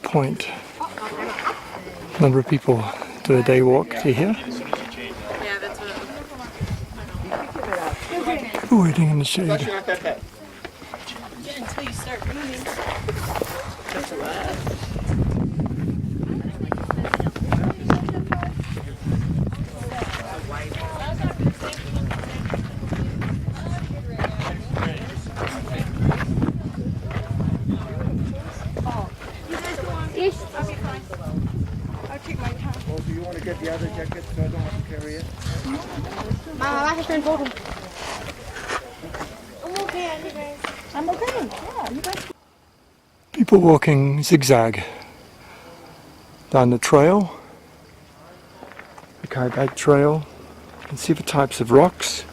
Point. A number of people do a day walk to here. People waiting in the shade. Until you start moving. I'll take my time. Well, do you want to get the other jacket so I don't have to carry it? I'm okay, I think I'm okay. Yeah, you guys. People walking zigzag down the trail, the Kaibab trail. You can see the types of rocks.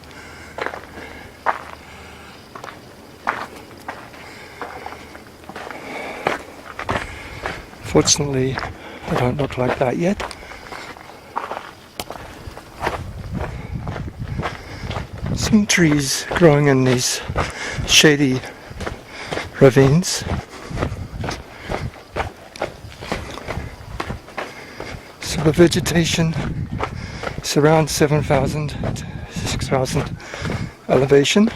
Fortunately, they don't look like that yet. Some trees growing in these shady ravines. So the vegetation is around 7,000 to 6,000 elevation,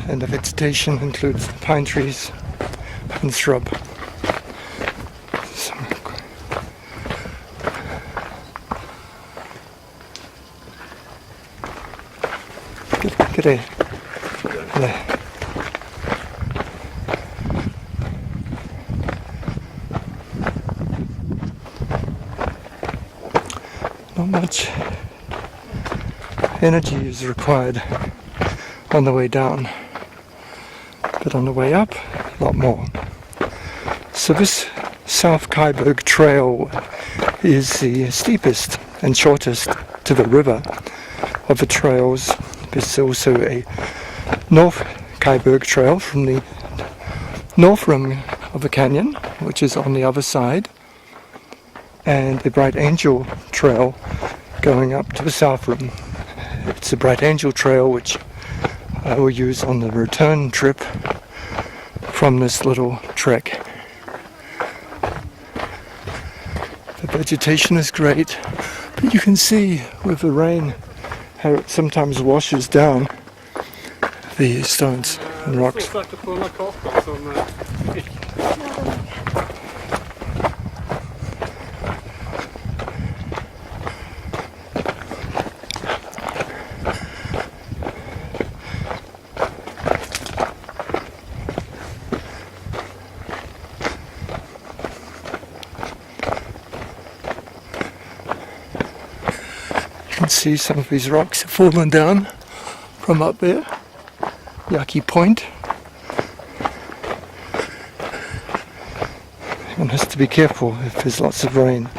and the vegetation includes pine trees and shrub. G'day. Hello. Not much energy is required on the way down, but on the way up, a lot more. So this South Kaibab trail is the steepest and shortest to the river of the trails. There's also a North Kaibab trail from the north rim of the canyon, which is on the other side, and the Bright Angel trail going up to the south rim. It's a Bright Angel trail which I will use on the return trip from this little trek. The vegetation is great, but you can see with the rain how it sometimes washes down the stones and rocks. You can see some of these rocks have fallen down from up there. Yucky Point. One has to be careful if there's lots of rain.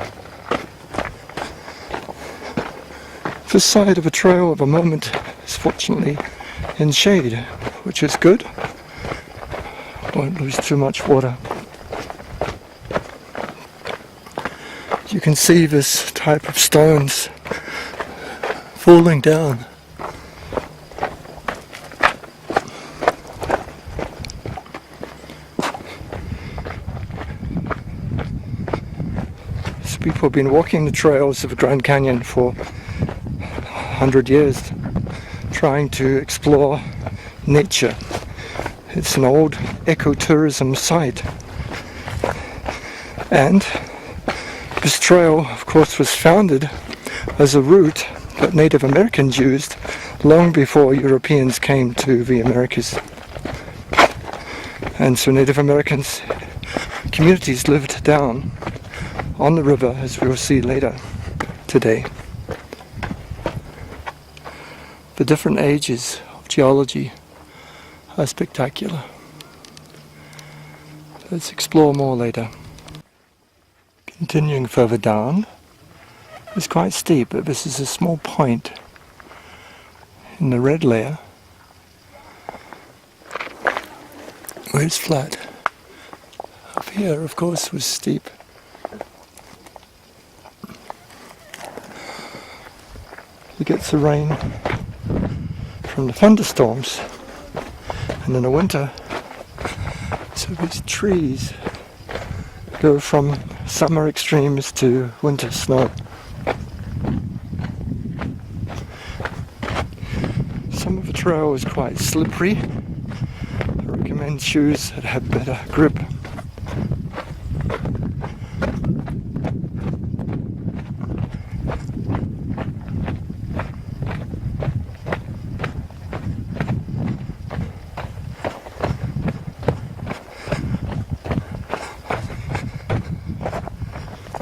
This side of a trail at the moment is fortunately in shade, which is good. Won't lose too much water. You can see this type of stones falling down. So people have been walking the trails of the Grand Canyon for 100 years, trying to explore nature. It's an old ecotourism site, and this trail, of course, was founded as a route that Native Americans used long before Europeans came to the Americas. And so Native Americans communities lived down on the river, as we will see later today. The different ages of geology are spectacular. Let's explore more later. Continuing further down, it's quite steep, but this is a small point in the red layer where it's flat. Up here, of course, was steep. You get the rain from the thunderstorms, and in the winter So these trees go from summer extremes to winter snow. Some of the trail is quite slippery. I recommend shoes that have better grip.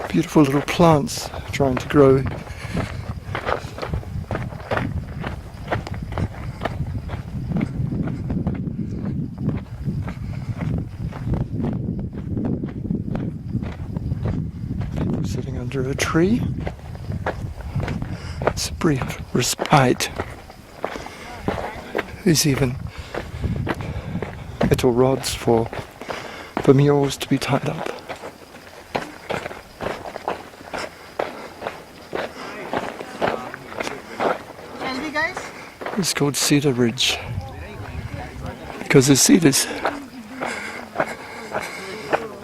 Beautiful little plants trying to grow. People sitting under a tree. It's a brief respite. There's even metal rods for mules to be tied up. It's called Cedar Ridge because there's cedars.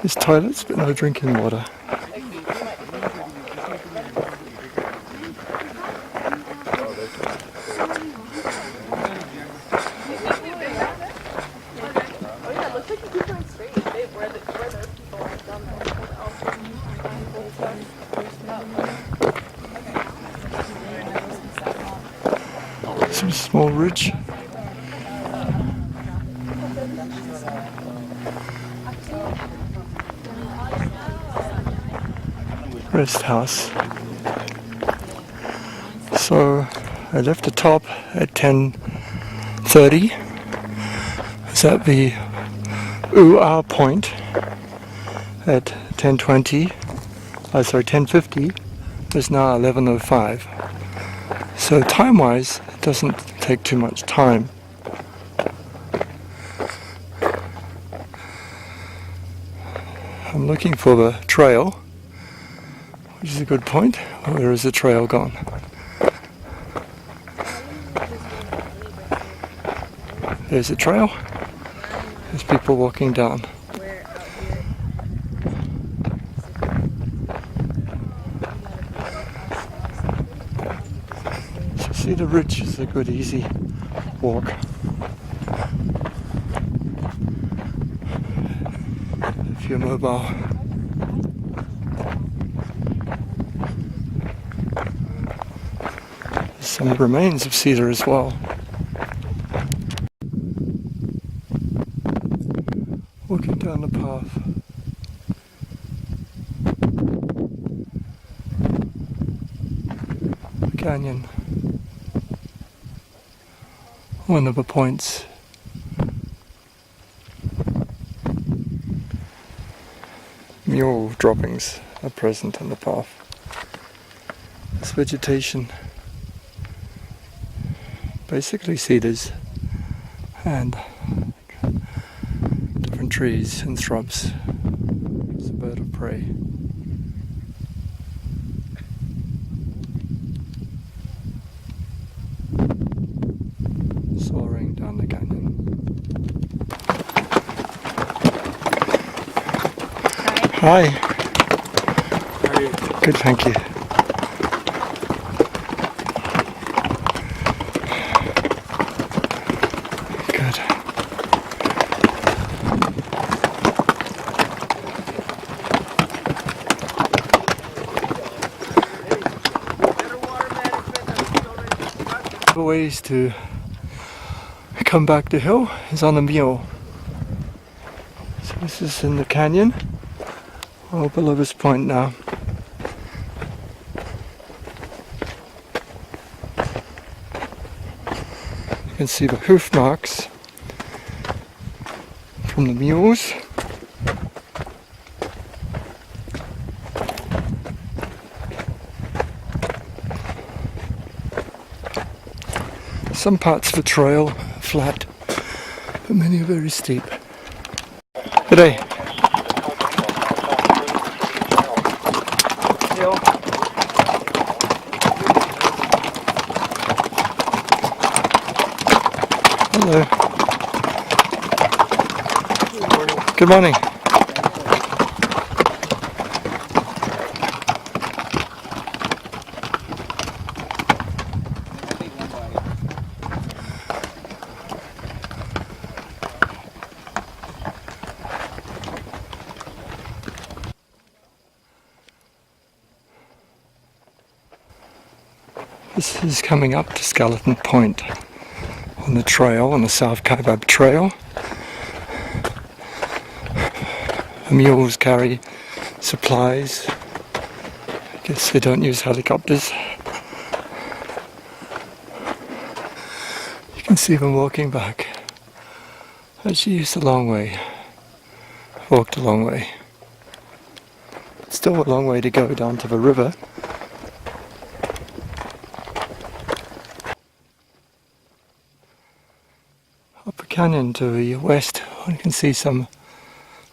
There's toilets but no drinking water. Some small ridge. Rest house. So I left the top at 10:30. It's at the UR point at 10:20. 10:50. It's now 11:05. So time-wise, it doesn't take too much time. I'm looking for the trail, which is a good point. Where is the trail gone? There's a trail. There's people walking down. Cedar Ridge is a good easy walk. If you're mobile. There's some remains of cedar as well. Walking down the path. The canyon. One of the points. Mule droppings are present on the path. This vegetation, basically cedars and different trees and shrubs. It's a bird of prey. Soaring down the canyon. Hi. How are you? Good, thank you. Good. The ways to come back the hill is on the mule. So this is in the canyon. Oh, below this point now. You can see the hoof marks from the mules. Some parts of the trail are flat, but many are very steep. Good day. Hello. Good morning. This is coming up to Skeleton Point on the trail, on the South Kaibab Trail. The mules carry supplies. I guess they don't use helicopters. You can see them walking back. Actually used a long way. Walked a long way. Still a long way to go down to the river. Up a canyon to the west, one can see some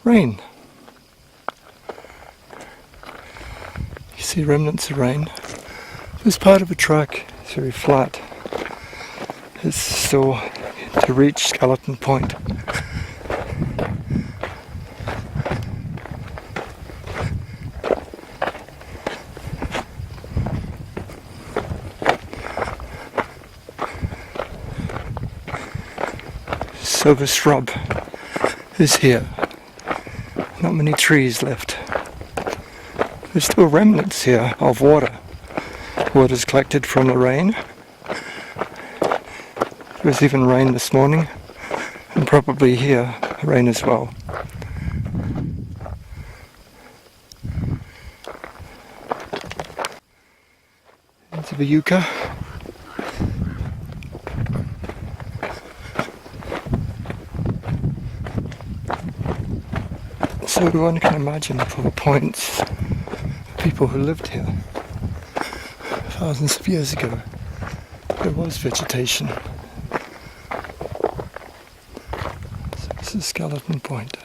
rain. You see remnants of rain. This part of the track is very flat. It's still to reach Skeleton Point. So the shrub is here. Not many trees left. There's still remnants here of water. Water's collected from the rain. There was even rain this morning, and probably here rain as well. Into the yucca. So one can imagine for the points, people who lived here thousands of years ago, there was vegetation. So this is Skeleton Point.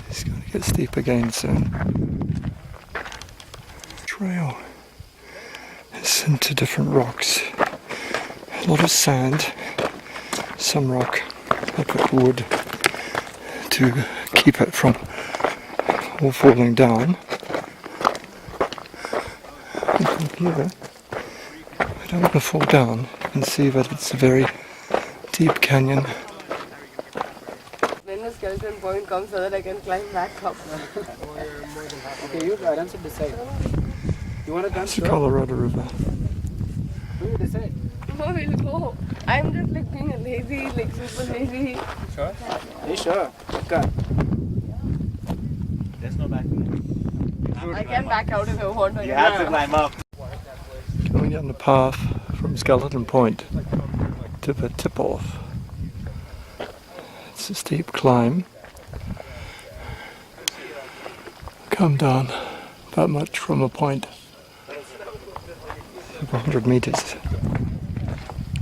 It's going to get steep again soon. Trail is into different rocks. A lot of sand, some rock. I put wood to keep it from all falling down. And from here, I don't want to fall down. You can see that it's a very deep canyon. When the skeleton point comes so that I can climb back up. Okay, you Adams should decide. You want to come? It's the Colorado River. You decide. No, we'll go. I'm just like being a lazy, like super lazy. Sure? Are you sure? Okay. There's no back. I can back out if I want to. You have to climb up. Going down the path from Skeleton Point to the tip-off. It's a steep climb. Come down that much from a point of 100 meters.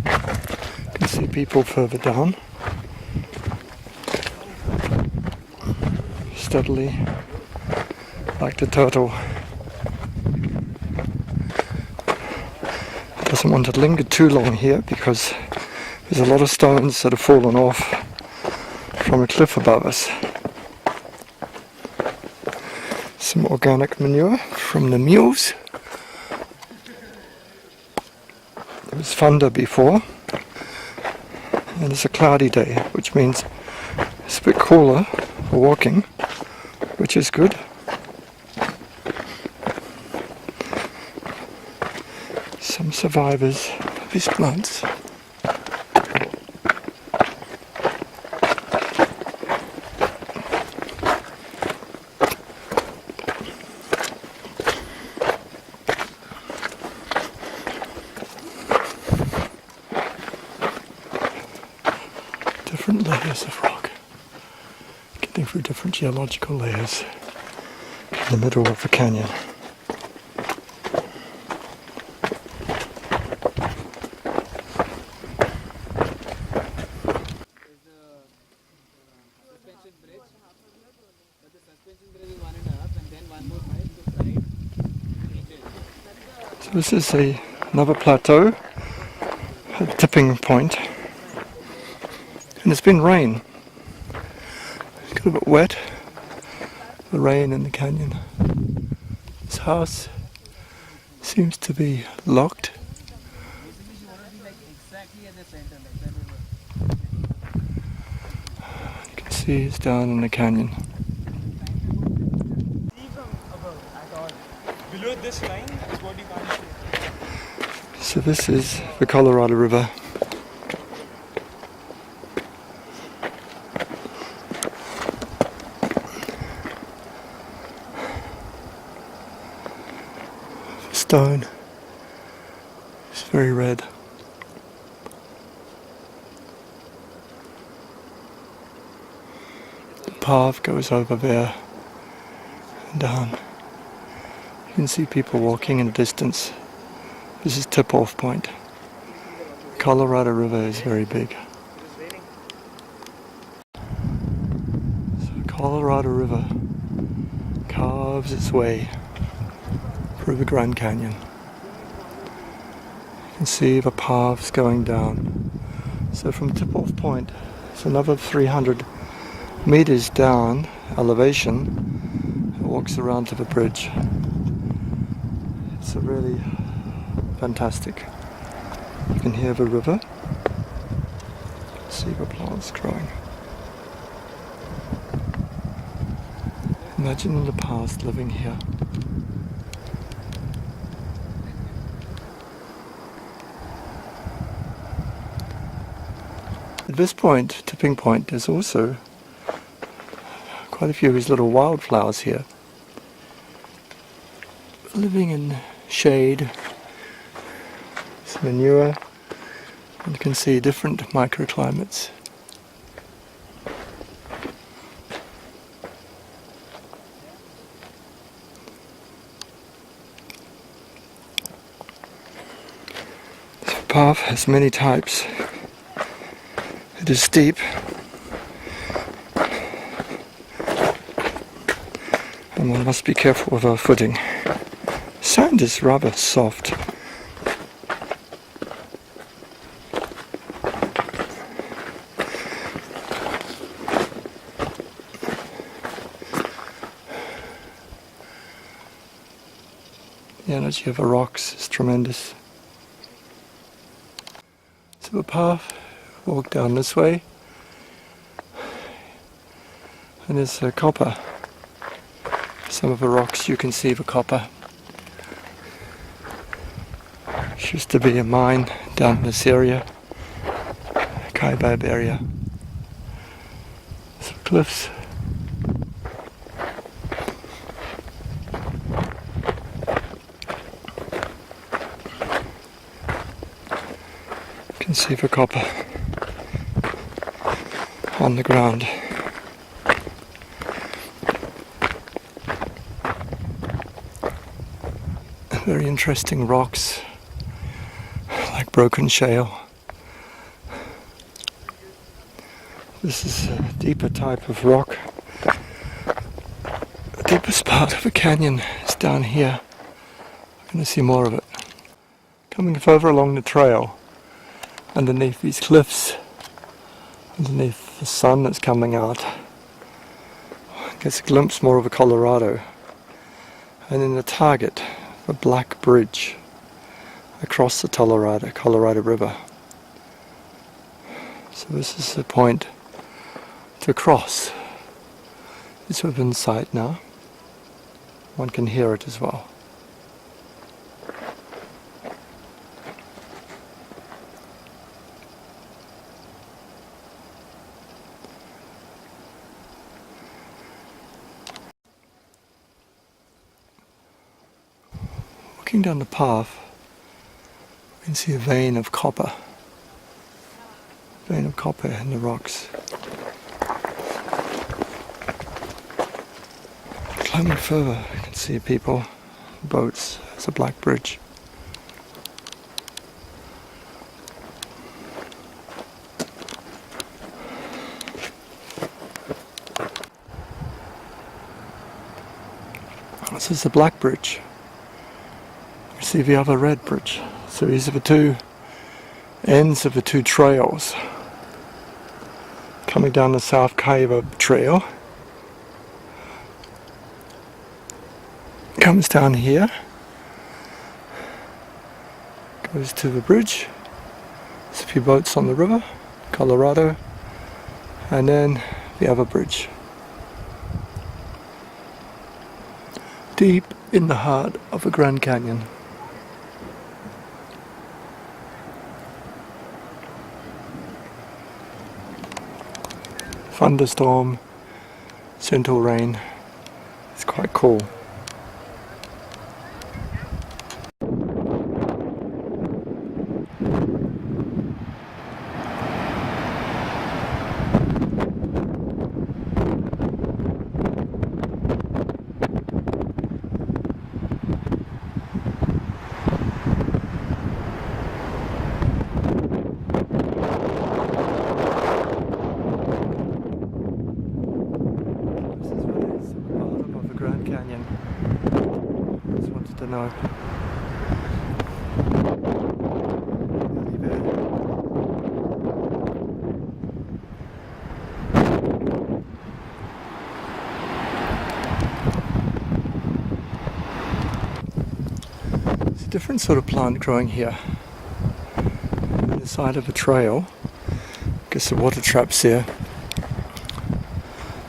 You can see people further down. Steadily, like the turtle. Doesn't want to linger too long here because there's a lot of stones that have fallen off from a cliff above us. Some organic manure from the mules. There was thunder before, and it's a cloudy day, which means it's a bit cooler for walking, which is good. Some survivors of these plants. Different layers of rock, getting through different geological layers in the middle of the canyon. So this is another plateau, a tipping point, and it's been rain. Got a bit wet, the rain in the canyon. This house seems to be locked. You can see it's down in the canyon. Below this line is what you can't see. So this is the Colorado River. The stone is very red. The path goes over there and down. You can see people walking in the distance. This is tip-off point. The Colorado River is very big. So the Colorado River carves its way through the Grand Canyon. You can see the paths going down. So from tip-off point, it's another 300 meters down elevation. It walks around to the bridge. It's a really fantastic. You can hear the river, see the plants growing. Imagine in the past living here. At this point, tipping point, there's also quite a few of these little wildflowers here, living in shade. Some manure, and you can see different microclimates. This path has many types. It is steep, and one must be careful with our footing. Sand is rather soft. The energy of the rocks is tremendous. So the path, walk down this way, and there's copper. Some of the rocks you can see the copper. There used to be a mine down this area, Kaibab area. Some cliffs. You can see the copper on the ground. Very interesting rocks, like broken shale. This is a deeper type of rock. The deepest part of the canyon is down here. I'm going to see more of it. Coming further along the trail, underneath these cliffs, underneath the sun that's coming out, gets a glimpse more of the Colorado. And in the target, the black bridge across the Colorado River. So this is the point to cross. It's within sight now. One can hear it as well. Walking down the path, we can see a vein of copper. Vein of copper in the rocks. Climbing further, you can see people, boats. It's a black bridge. This is the black bridge. You see the other red bridge. So these are the two ends of the two trails. Coming down the South Kaibab trail. Comes down here. Goes to the bridge. There's a few boats on the river, Colorado. And then the other bridge. Deep in the heart of the Grand Canyon. Thunderstorm, gentle rain. It's quite cool. Grand Canyon. Just wanted to know. Nearly there. There's a different sort of plant growing here. On the side of a trail. I guess the water trap's here.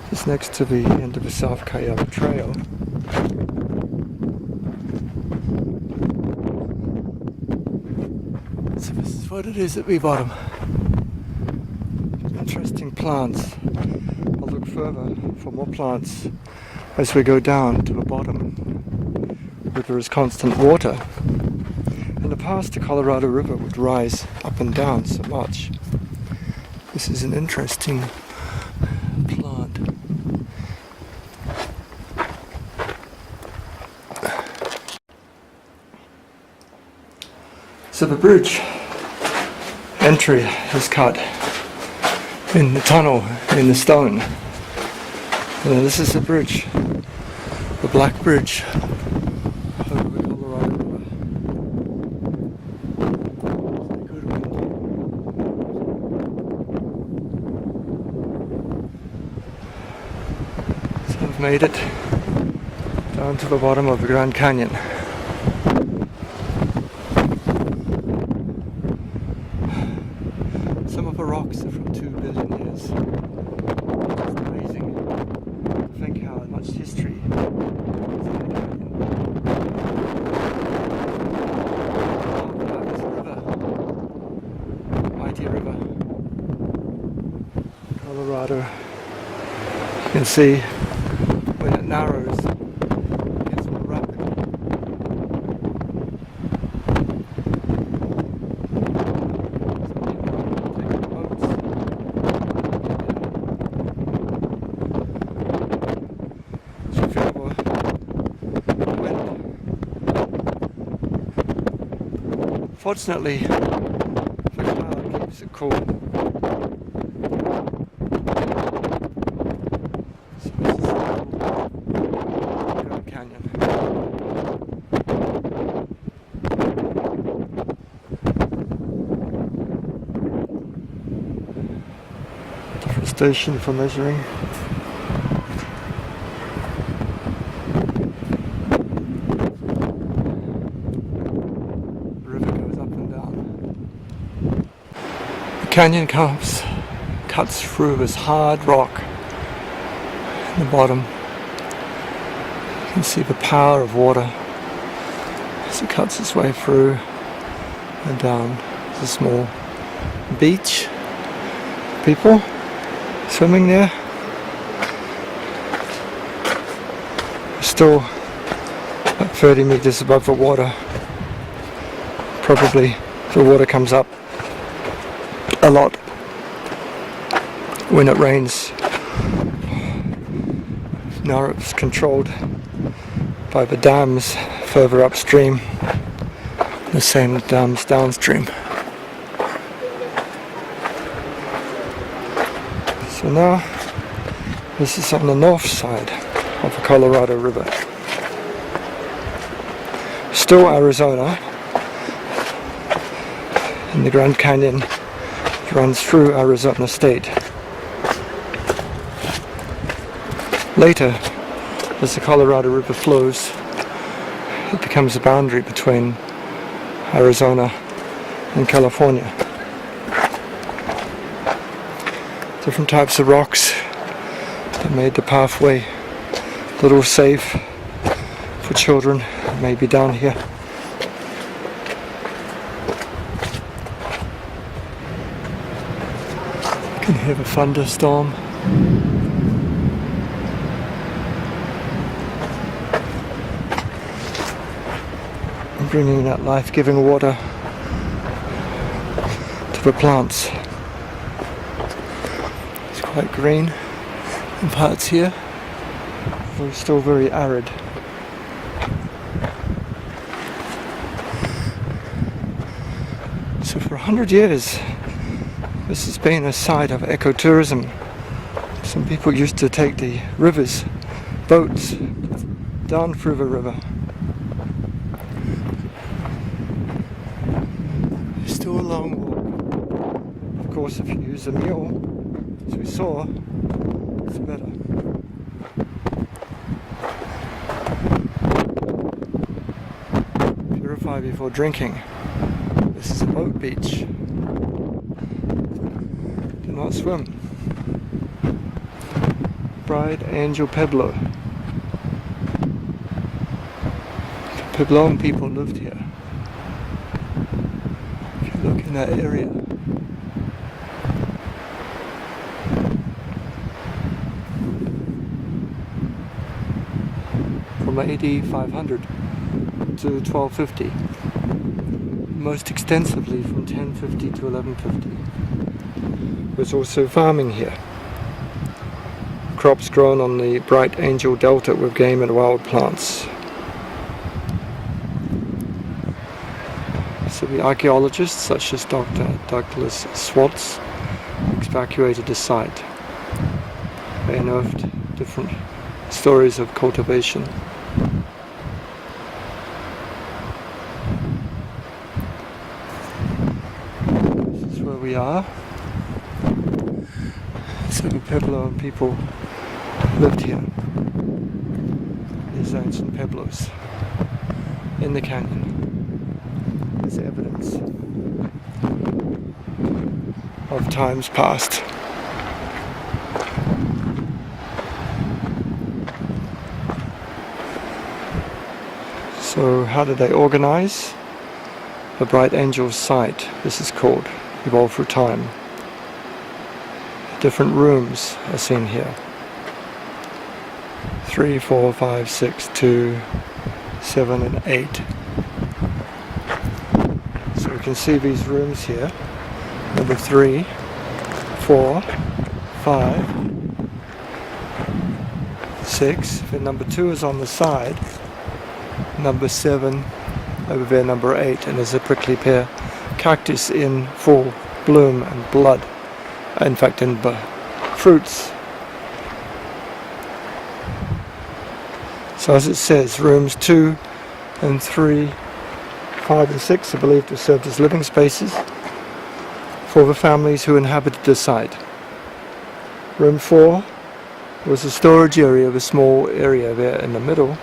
Just next to the end of the South Kaibab trail. So this is what it is at the bottom. Interesting plants. I'll look further for more plants as we go down to the bottom where there is constant water. In the past the Colorado River would rise up and down so much. This is an interesting plant. So the bridge entry is cut in the tunnel in the stone. And this is the bridge, the Black Bridge over the Colorado River. Good wind. So I've made it down to the bottom of the Grand Canyon. Some of the rocks are from 2 billion years. It's amazing to think how much history is in the canyon. There's a river, mighty river, Colorado. You can see when it narrows, it gets more rapid. Fortunately, the cloud keeps it cool. So this is the Grand Canyon. Different station for measuring. Canyon cuts through this hard rock in the bottom. You can see the power of water as it cuts its way through and down. There's a small beach. People swimming there. Still at 30 meters above the water. Probably the water comes up a lot when it rains. Now it's controlled by the dams further upstream, the same dams downstream. So now this is on the north side of the Colorado River. still Arizona. And the Grand Canyon runs through Arizona State. Later, as the Colorado River flows, it becomes a boundary between Arizona and California. Different types of rocks that made the pathway a little safe for children, maybe down here. You can hear the thunderstorm. And bringing that life-giving water to the plants. It's quite green in parts here, but it's still very arid. So for 100 years, this has been a site of ecotourism. Some people used to take the rivers, boats, down through the river. It's still a long walk. Of course, if you use a mule, as we saw, it's better. Purify before drinking. This is a boat beach. Do not swim. Bright Angel Pueblo. Puebloan people lived here. If you look in that area. From AD 500 to 1250. Most extensively from 1050 to 1150. There's also farming here. Crops grown on the Bright Angel Delta with game and wild plants. So the archaeologists, such as Dr. Douglas Swartz, evacuated the site. They unearthed different stories of cultivation. This is where we are. So the Pueblo people lived here. These ancient Pueblos in the canyon. There's evidence of times past. So how did they organize? The Bright Angel site, this is called, evolved through time. Different rooms are seen here. 3, 4, 5, 6, 2, 7 and 8. So we can see these rooms here. Number 3, 4, 5, 6. Then number 2 is on the side. Number 7 over there, number 8. And there's a prickly pear cactus in full bloom and blood. In fact, in fruits. So as it says, rooms 2 and 3, 5 and 6 are believed to have served as living spaces for the families who inhabited the site. Room 4 was a storage area of a small area there in the middle.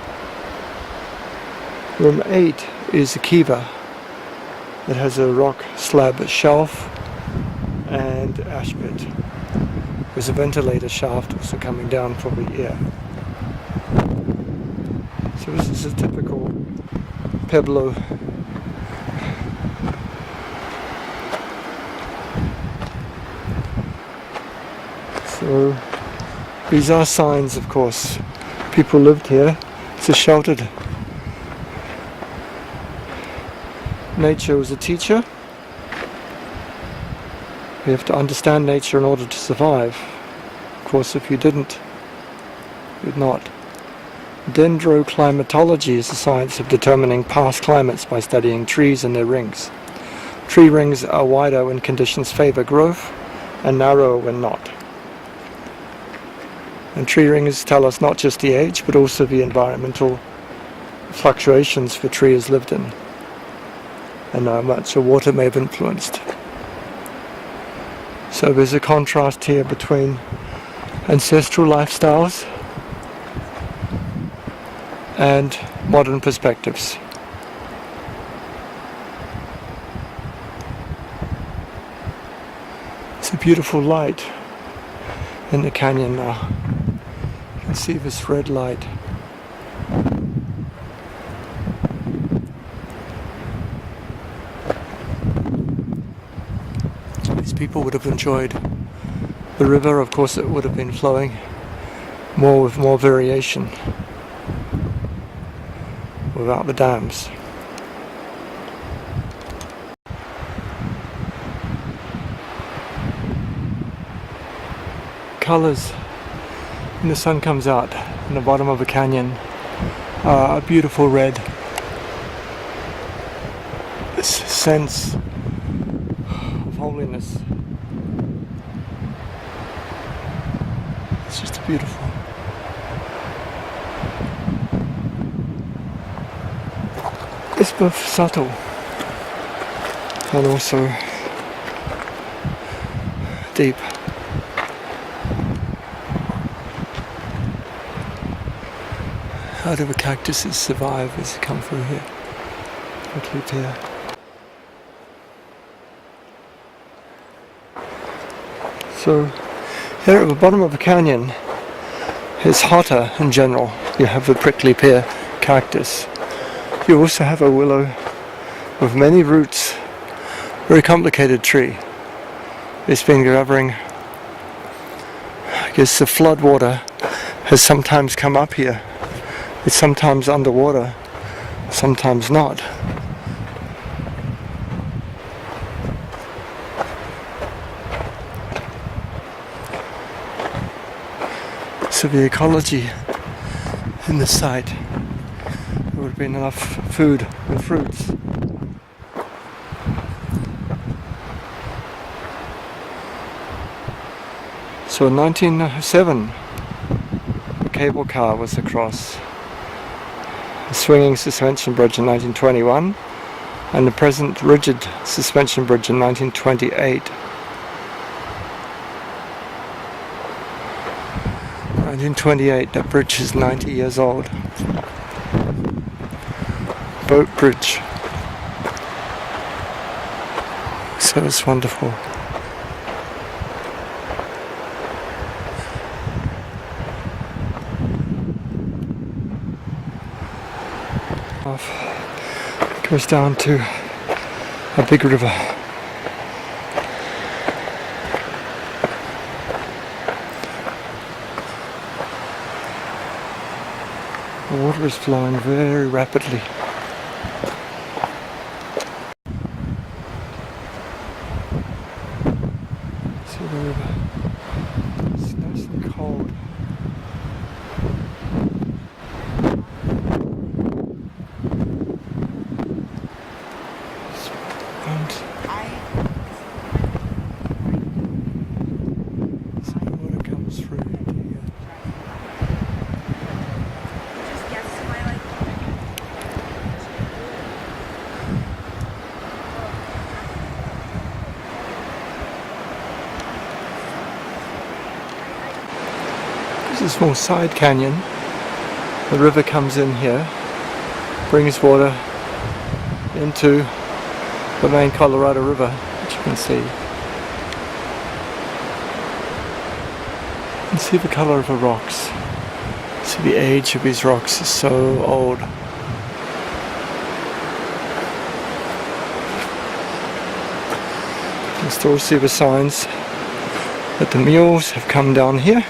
Room 8 is a kiva that has a rock slab shelf and ash pit. There's a ventilator shaft also coming down for the air. So this is a typical Pueblo so these are signs, of course. People lived here. It's a sheltered. Nature was a teacher. We have to understand nature in order to survive. Of course, if you didn't, you'd not. Dendroclimatology is the science of determining past climates by studying trees and their rings. Tree rings are wider when conditions favor growth and narrower when not. And tree rings tell us not just the age, but also the environmental fluctuations the tree has lived in and how much the water may have influenced. So there's a contrast here between ancestral lifestyles and modern perspectives. It's a beautiful light in the canyon now. You can see this red light. These people would have enjoyed the river. Of course it would have been flowing more with more variation without the dams. Colors when the sun comes out in the bottom of a canyon are a beautiful red. This sense of holiness. It's just beautiful. It's both subtle and also deep. How do the cactuses survive as they come through here? Quickly here. So here at the bottom of the canyon it's hotter in general. You have the prickly pear cactus. You also have a willow with many roots. Very complicated tree. It's been gathering. I guess the flood water has sometimes come up here. It's sometimes underwater, sometimes not. So the ecology in the site, there would have been enough food and fruits. So in 1907, the cable car was across. The swinging suspension bridge in 1921 and the present rigid suspension bridge in 1928. 1928, that bridge is 90 years old. Boat bridge. So it's wonderful. Goes down to a big river. The water is flowing very rapidly. See the river. It's nice and cold. This is a small side canyon. The river comes in here, brings water into the main Colorado River, which you can see. You can see the color of the rocks. See the age of these rocks is so old. You can still see the signs that the mules have come down here.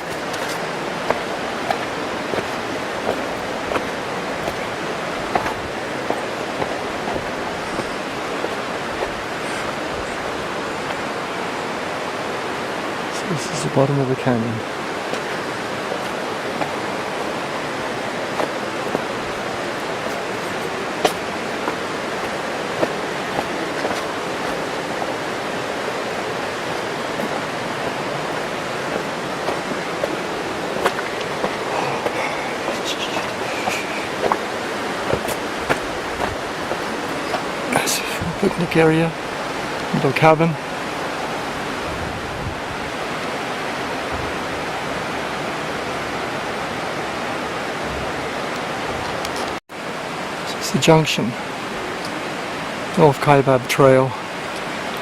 This is the bottom of the canyon. picnic area, little cabin. It's the junction. North Kaibab Trail,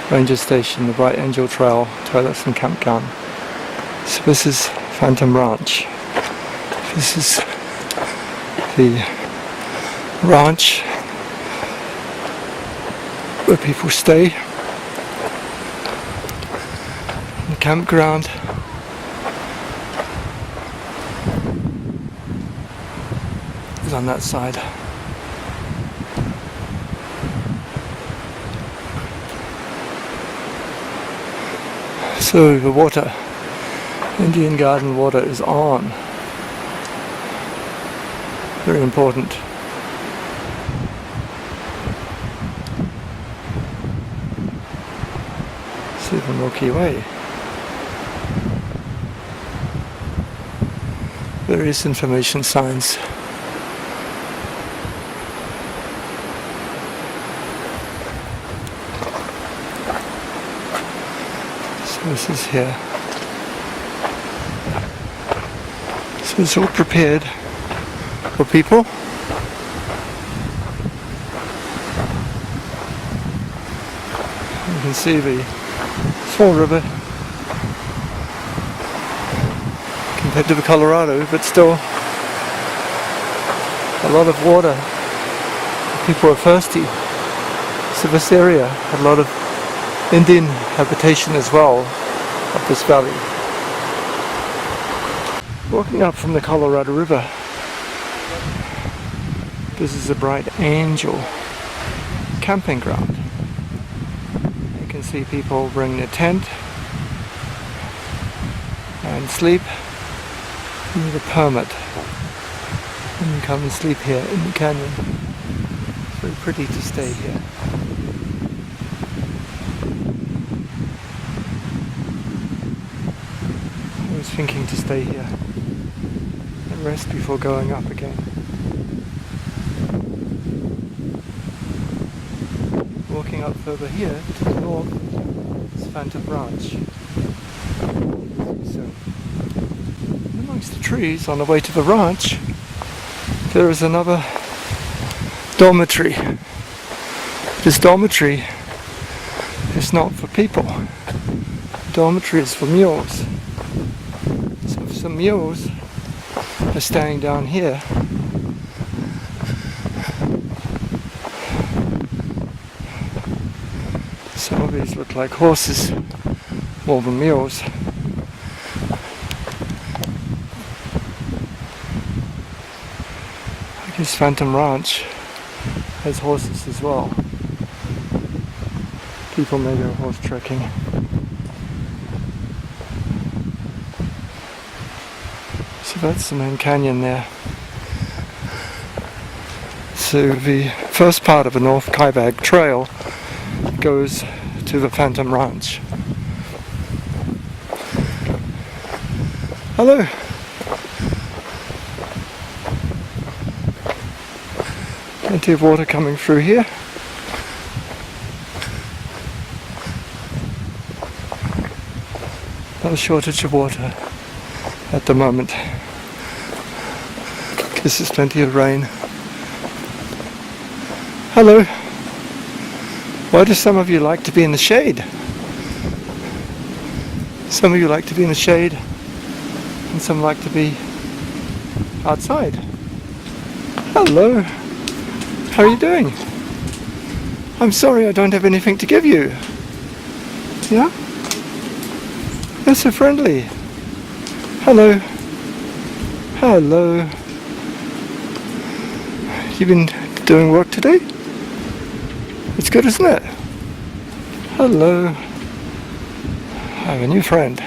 Ranger Station, the Bright Angel Trail, toilets and campground. So this is Phantom Ranch. This is the ranch where people stay. The campground is on that side. So the water, Indian Garden water is on. Very important. See the Milky Way. Various information signs. So this is here. So it's all prepared for people. You can see the small river compared to the Colorado, but still a lot of water. People are thirsty. So this area had a lot of Indian habitation as well up this valley. Walking up from the Colorado River, this is the Bright Angel camping ground. You can see people bring their tent and sleep. You need a permit when you come and sleep here in the canyon. It's very pretty to stay here. I was thinking to stay here and rest before going up again. Walking up further here to the north is Phantom Ranch. So, amongst the trees on the way to the ranch, there is another dormitory. This dormitory is not for people. The dormitory is for mules. So some mules are staying down here. Some of these look like horses more than mules. I guess Phantom Ranch has horses as well. People may go horse trekking. So that's the main canyon there. So the first part of the North Kaibab Trail goes to the Phantom Ranch. Hello. Plenty of water coming through here. Not a shortage of water at the moment. This is plenty of rain. Hello. Why do some of you like to be in the shade? Some of you like to be in the shade and some like to be outside. Hello. How are you doing? I'm sorry I don't have anything to give you. Yeah? You're so friendly. Hello. Hello. You been doing work today? It's good, isn't it? Hello. I have a new friend.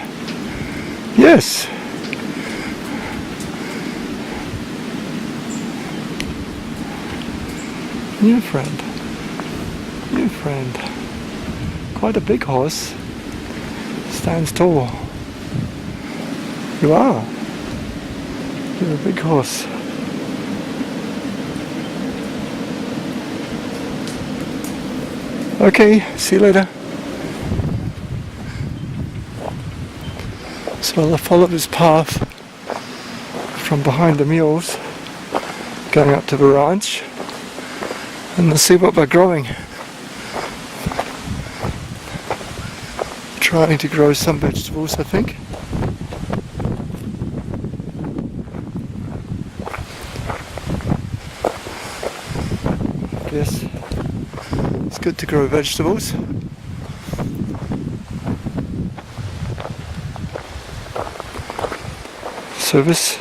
Yes. New friend. New friend. Quite a big horse. Stands tall. You are. You're a big horse. Okay, see you later. So I'll follow this path from behind the mules, going up to the ranch, and we'll see what they're growing. Trying to grow some vegetables, I think. Yes, it's good to grow vegetables. So this,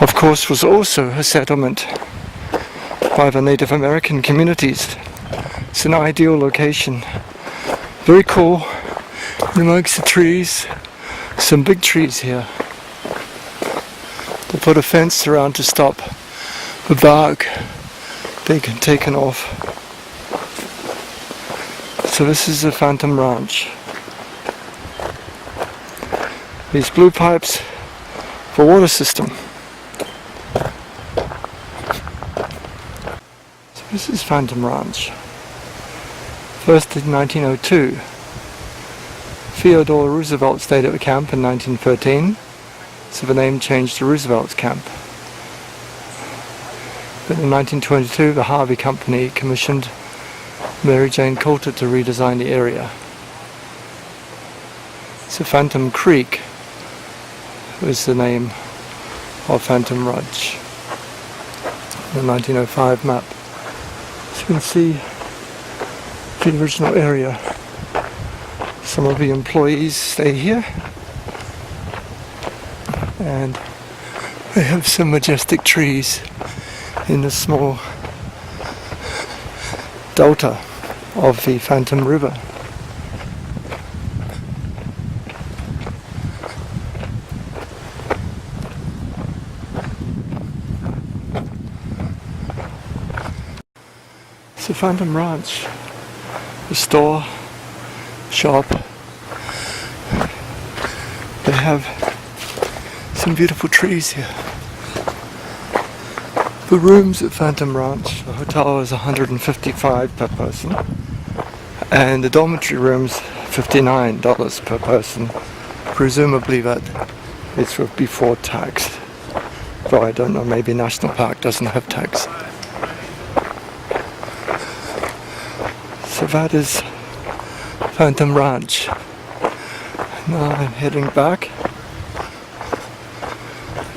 of course, was also a settlement by the Native American communities. It's an ideal location. Very cool. Amongst the trees, some big trees here. They put a fence around to stop the bark being taken off. So this is the Phantom Ranch. These blue pipes for water system. So this is Phantom Ranch. First in 1902. Theodore Roosevelt stayed at the camp in 1913, so the name changed to Roosevelt's Camp. But in 1922, the Harvey Company commissioned Mary Jane Coulter to redesign the area. So Phantom Creek was the name of Phantom Ranch, the 1905 map. So you can see the original area. Some of the employees stay here, and they have some majestic trees in the small delta of the Phantom River. It's a Phantom Ranch, a store, shop. They have some beautiful trees here. The rooms at Phantom Ranch, the hotel is $155 per person, and the dormitory rooms $59 per person. Presumably that is before tax, though I don't know, maybe National Park doesn't have tax. So that is Phantom Ranch. Now I'm heading back.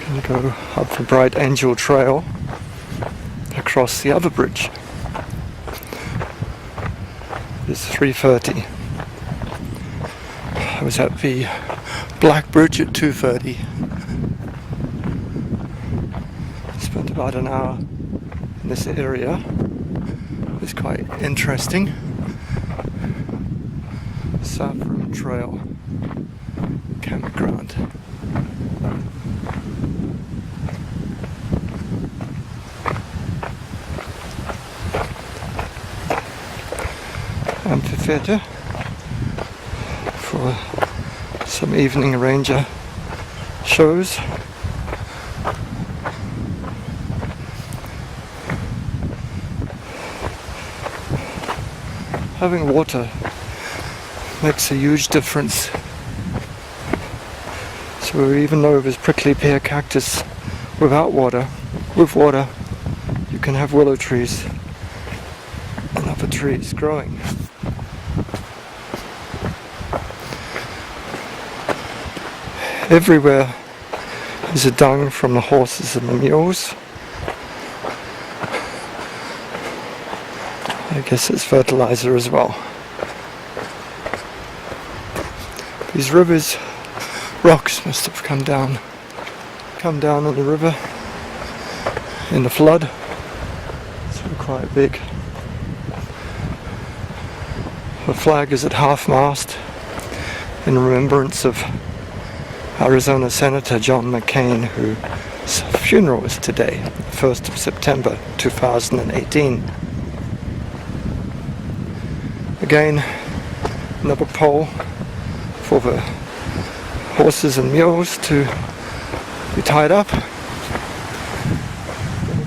I'm going to go up the Bright Angel Trail across the other bridge. It's 3:30. I was at the Black Bridge at 2:30. Spent about an hour in this area. It was quite interesting. Saffron Trail campground. Amphitheatre for some evening ranger shows. Having water makes a huge difference. So even though there's prickly pear cactus without water, with water you can have willow trees and other trees growing. Everywhere is a dung from the horses and the mules. I guess it's fertilizer as well. These rivers, rocks must have come down in the river in the flood. So quite big. The flag is at half-mast in remembrance of Arizona Senator John McCain, whose funeral is today, 1st of September 2018. Again, another pole for the horses and mules to be tied up. Gonna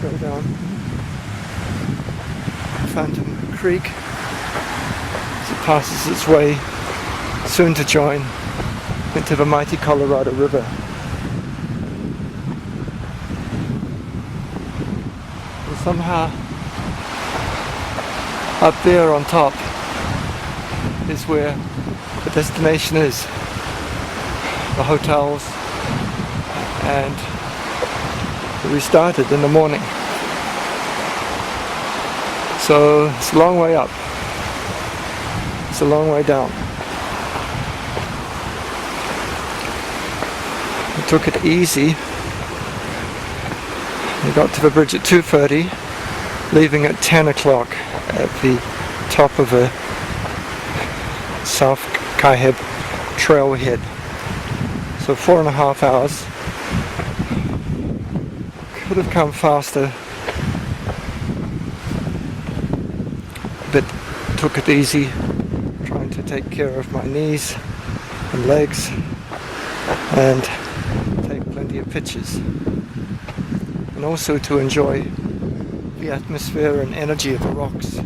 go down Phantom Creek. as it passes its way, soon to join into the mighty Colorado River. And somehow up there on top is where the destination is. The hotels, and we started in the morning. So it's a long way up. It's a long way down. We took it easy. We got to the bridge at 2:30, leaving at 10 o'clock at the top of a South Kaibab trailhead. So 4.5 hours. Could have come faster, but took it easy, trying to take care of my knees and legs and take plenty of pictures, and also to enjoy the atmosphere and energy of the rocks.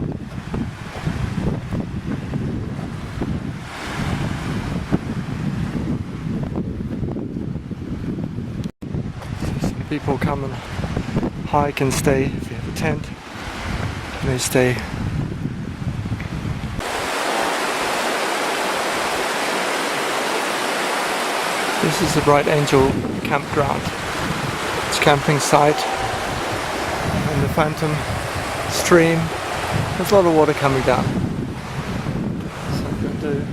Some people come and hike and stay. If you have a tent, they stay. This is the Bright Angel campground. It's a camping site and the Phantom stream. There's a lot of water coming down. So I'm going to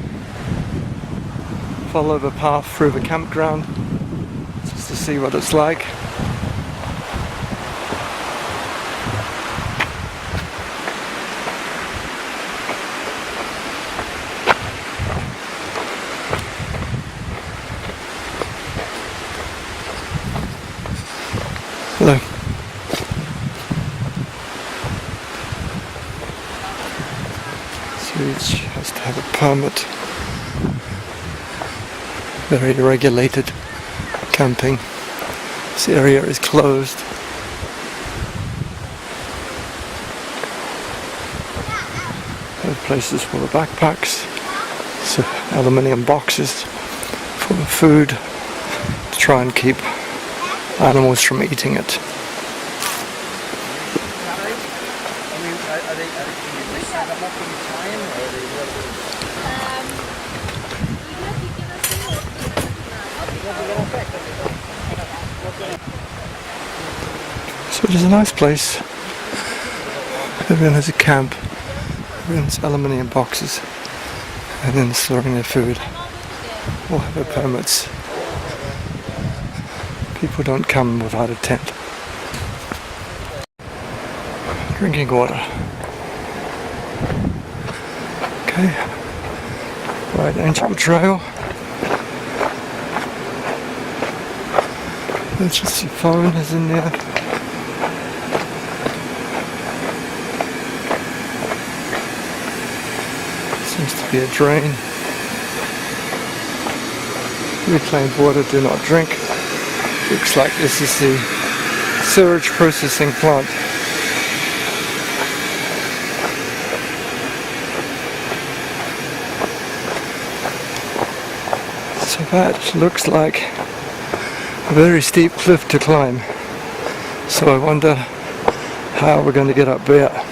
follow the path through the campground just to see what it's like. Hello. So each has to have a permit. Very regulated camping. This area is closed. There are places for the backpacks. So aluminium boxes for the food to try and keep animals from eating it. So it is a nice place. Everyone has a camp. Everyone has aluminium boxes, and then storing their food. All have their permits. People don't come without a tent. Drinking water. Okay. Right, Angel Trail. There's just your phone is in there. Seems to be a drain. Reclaimed water, do not drink. Looks like this is the sewage processing plant. So that looks like a very steep cliff to climb. So I wonder how we're going to get up there.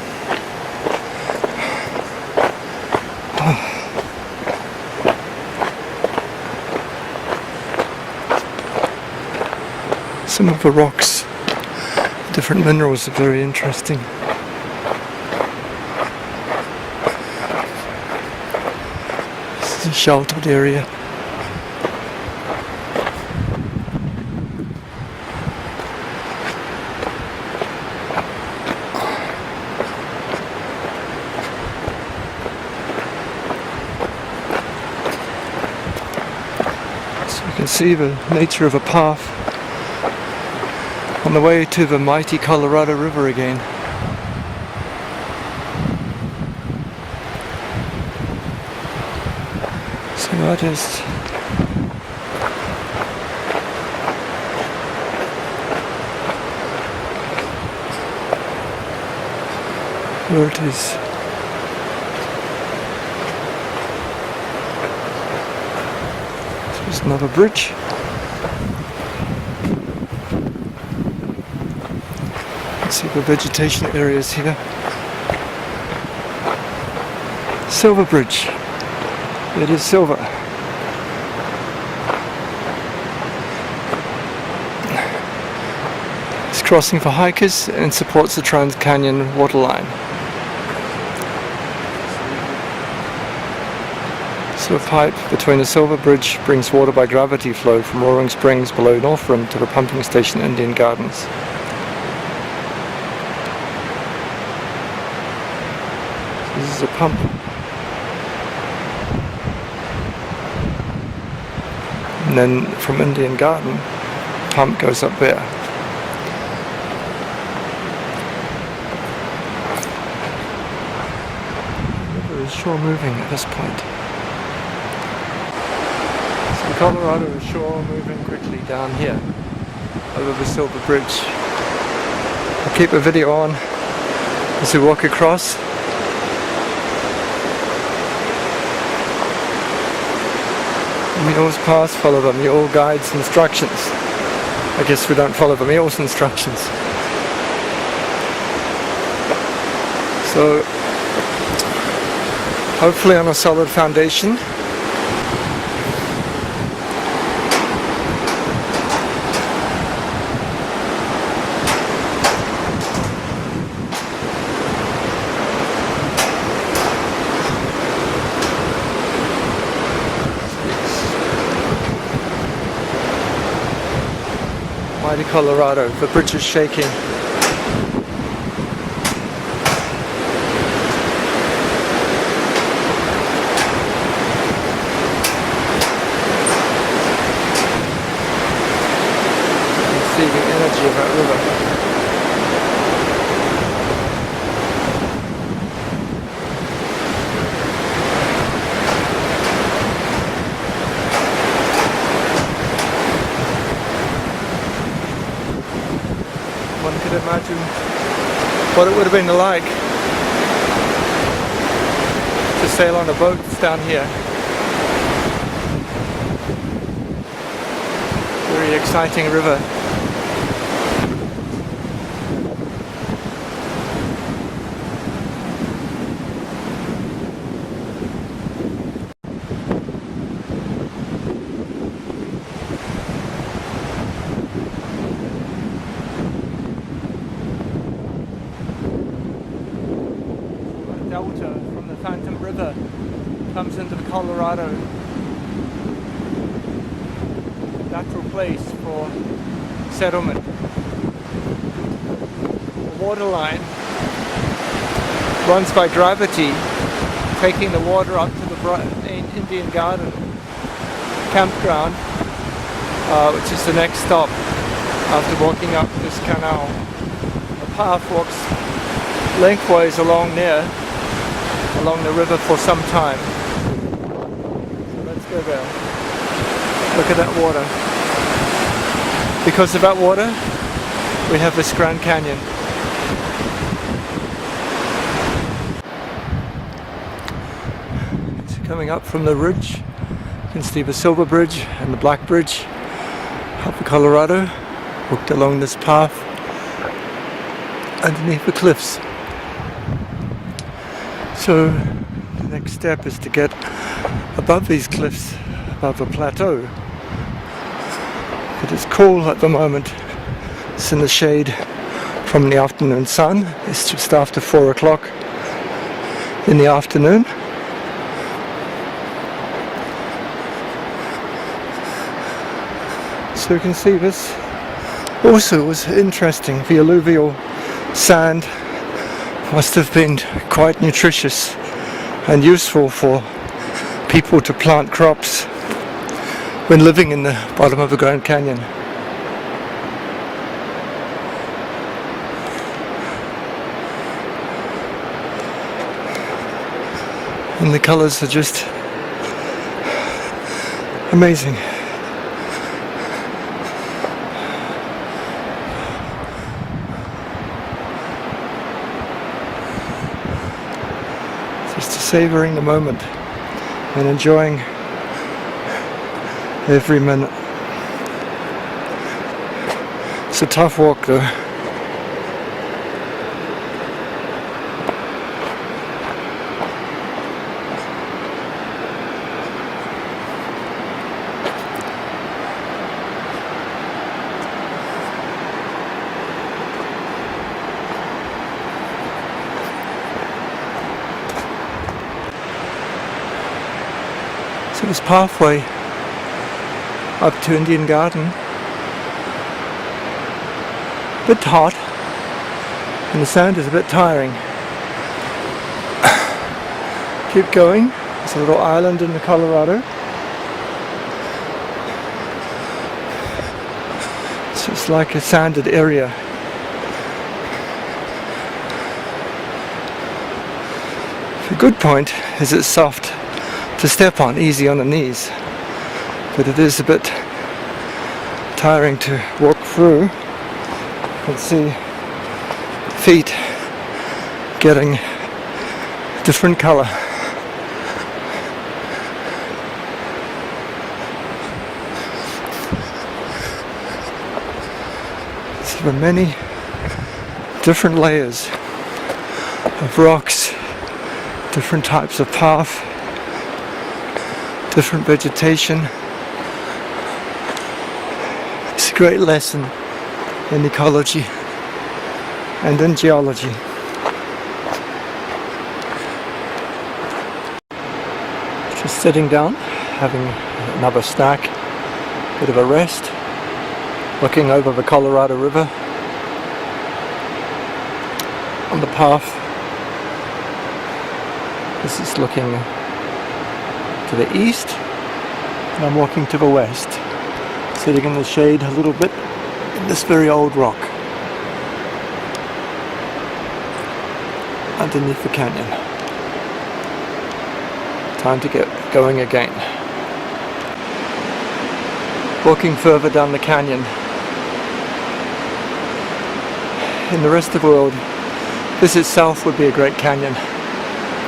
Some of the rocks, different minerals are very interesting. This is a sheltered area. So you can see the nature of a path on the way to the mighty Colorado River again. So that is where it is. Another bridge. Let's see the vegetation areas here. Silver Bridge. It is silver. It's crossing for hikers and supports the Trans-Canyon waterline. So a pipe between the Silver Bridge brings water by gravity flow from Roaring Springs below North Rim to the pumping station Indian Gardens. This is a pump. And then from Indian Garden, pump goes up there. The river is sure moving at this point. So Colorado is sure moving quickly down here over the Silver Bridge. I'll keep the video on as we walk across. Mules pass, follow the mule guide's instructions. I guess we don't follow the mule's instructions. So, hopefully on a solid foundation. Mighty Colorado, the bridge is shaking. See the energy of that river. One could imagine what it would have been like to sail on a boat down here. Very exciting river. Delta from the Phantom River comes into the Colorado. Natural place for settlement. The water line runs by gravity, taking the water up to the Indian Garden campground, which is the next stop after walking up this canal. The path walks lengthways along the river for some time. So let's go there. Look at that water. Because of that water, we have this Grand Canyon. So coming up from the ridge, you can see the Silver Bridge and the Black Bridge up the Colorado. Walked along this path underneath the cliffs. So the next step is to get above these cliffs, above a plateau. It is cool at the moment. It's in the shade from the afternoon sun. It's just after 4 o'clock in the afternoon. So you can see this also was interesting. The alluvial sand must have been quite nutritious and useful for people to plant crops when living in the bottom of the Grand Canyon. And the colors are just amazing. Just savoring the moment and enjoying every minute. It's a tough walk though. So this pathway up to Indian Garden, a bit hot, and the sound is a bit tiring. Keep going. There's a little island in the Colorado. So it's like a sanded area. The good point is it's soft to step on, easy on the knees, but it is a bit tiring to walk through. You can see feet getting different color. So there are many different layers of rocks, different types of path, different vegetation. It's a great lesson in ecology and in geology. Just sitting down, having another snack, bit of a rest, looking over the Colorado River on the path. This is looking to the east, and I'm walking to the west, sitting in the shade a little bit in this very old rock underneath the canyon. Time to get going again. Walking further down the canyon. In the rest of the world, this itself would be a great canyon.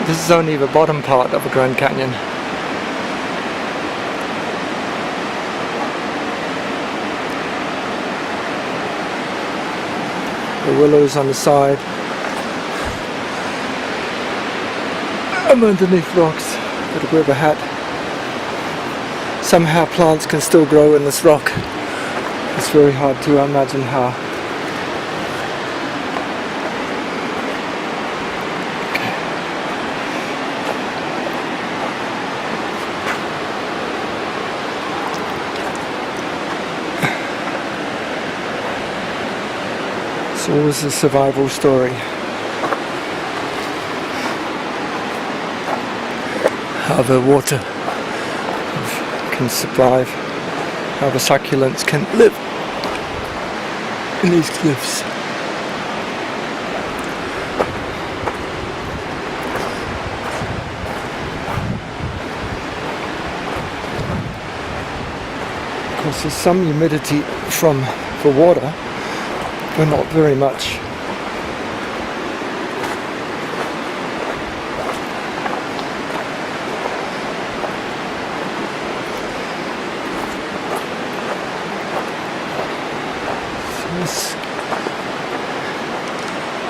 This is only the bottom part of a Grand Canyon. The willows on the side. I'm underneath rocks. Gotta grab a hat. Somehow plants can still grow in this rock. It's very hard to imagine how. It's always a survival story. How the water can survive, how the succulents can live in these cliffs. Of course, there's some humidity from the water, but not very much.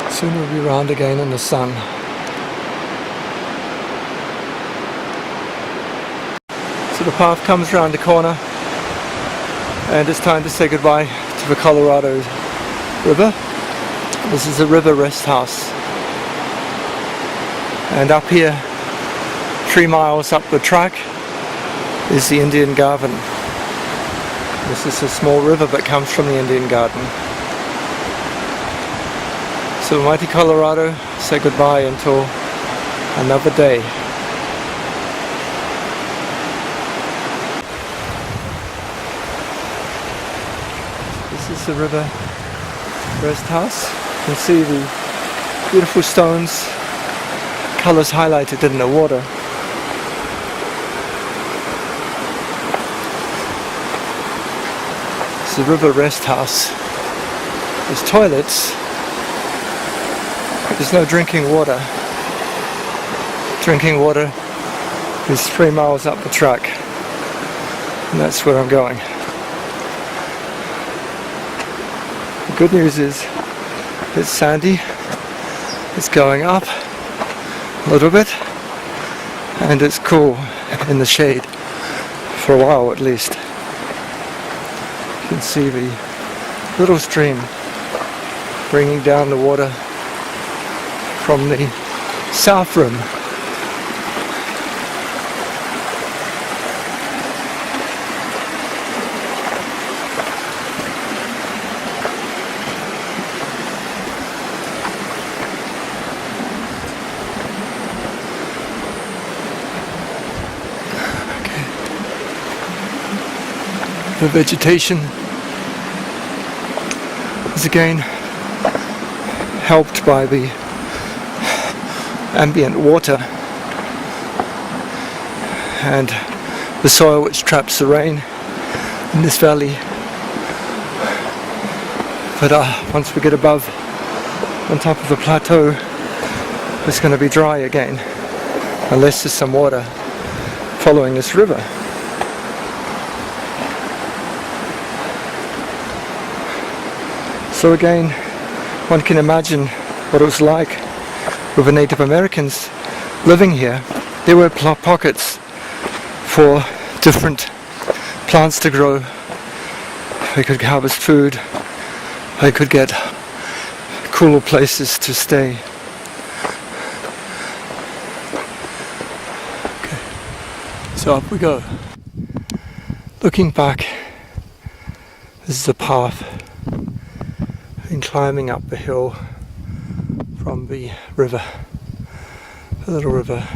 Soon we'll be round again in the sun. So the path comes round the corner and it's time to say goodbye to the Colorado River. This is a river rest house. And up here, 3 miles up the track, is the Indian Garden. This is a small river that comes from the Indian Garden. So mighty Colorado, say goodbye until another day. This is the river rest house. You can see the beautiful stones, colors highlighted in the water. It's the river rest house. There's toilets. There's no drinking water. Drinking water is 3 miles up the track. And that's where I'm going. The good news is it's sandy, it's going up a little bit, and it's cool in the shade for a while at least. You can see the little stream bringing down the water from the south rim. The vegetation is again helped by the ambient water and the soil which traps the rain in this valley. But once we get above on top of the plateau, it's going to be dry again unless there's some water following this river. So again, one can imagine what it was like with the Native Americans living here. There were pockets for different plants to grow. They could harvest food. They could get cooler places to stay. Okay, so up we go. Looking back, this is a path. Been climbing up the hill from the river, the little river,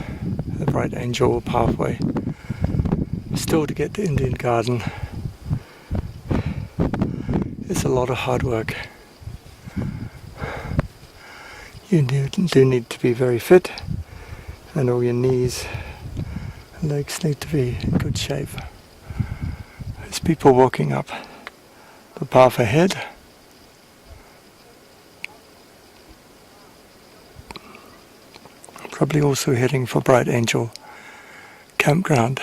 the Bright Angel pathway, still to get to Indian Garden. It's a lot of hard work. You do need to be very fit, and all your knees and legs need to be in good shape. There's people walking up the path ahead. Probably also heading for Bright Angel campground.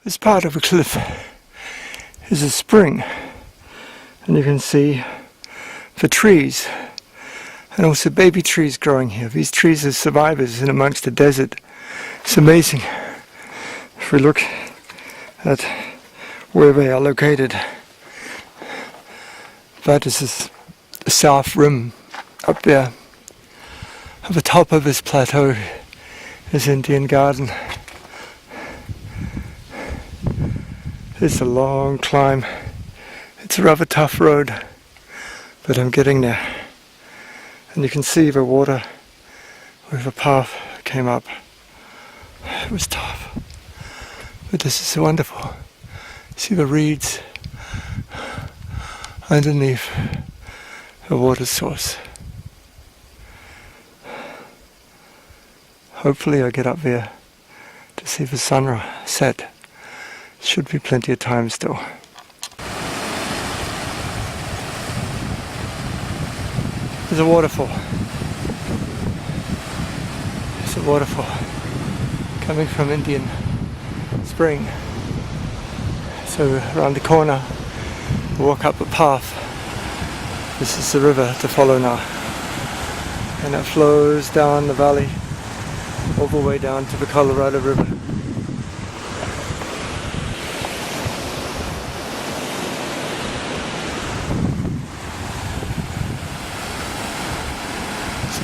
This part of a cliff is a spring, and you can see the trees and also baby trees growing here. These trees are survivors in amongst the desert. It's amazing. If we look at where they are located, that is the south rim up there. At the top of this plateau is Indian Garden. It's a long climb. It's a rather tough road, but I'm getting there. And you can see the water where the path came up. It was tough, but this is wonderful. See the reeds underneath the water source. Hopefully I get up there to see the sun set. Should be plenty of time still. There's a waterfall. There's a waterfall coming from Indian Spring. So around the corner, walk up a path. This is the river to follow now. And it flows down the valley all the way down to the Colorado River.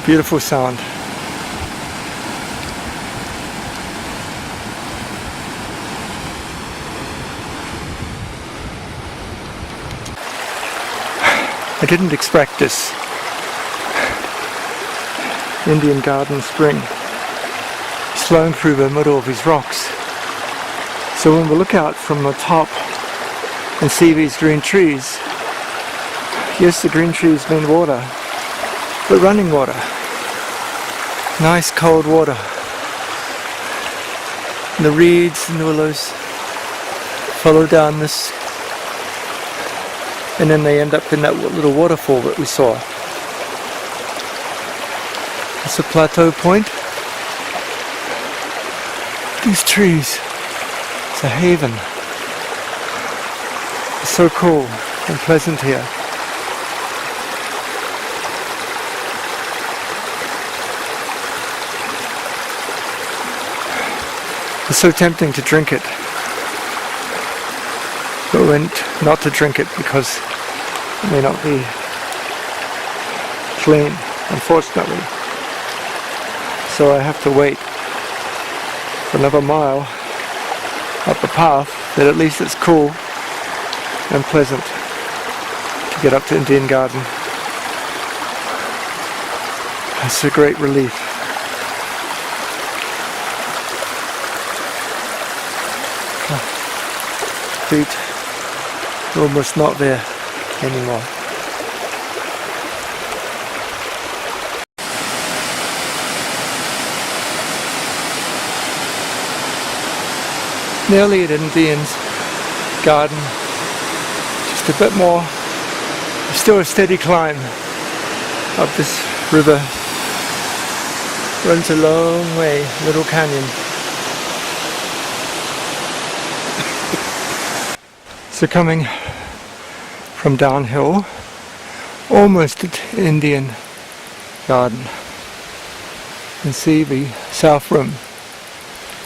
Beautiful sound. I didn't expect this. Indian Garden Spring. It's flowing through the middle of these rocks. So when we look out from the top and see these green trees, yes, the green trees mean water, but running water. Nice cold water. And the reeds and willows follow down this, and then they end up in that little waterfall that we saw. It's a plateau point. These trees, it's a haven. It's so cool and pleasant here. It's so tempting to drink it, but not to drink it because it may not be clean, unfortunately. So I have to wait for another mile up the path, but at least it's cool and pleasant to get up to Indian Garden. It's a great relief. Feet are almost not there anymore. Nearly at Indian's Garden, just a bit more. Still a steady climb up this river. Runs a long way, little canyon. So coming from downhill, almost at Indian Garden, you can see the south rim,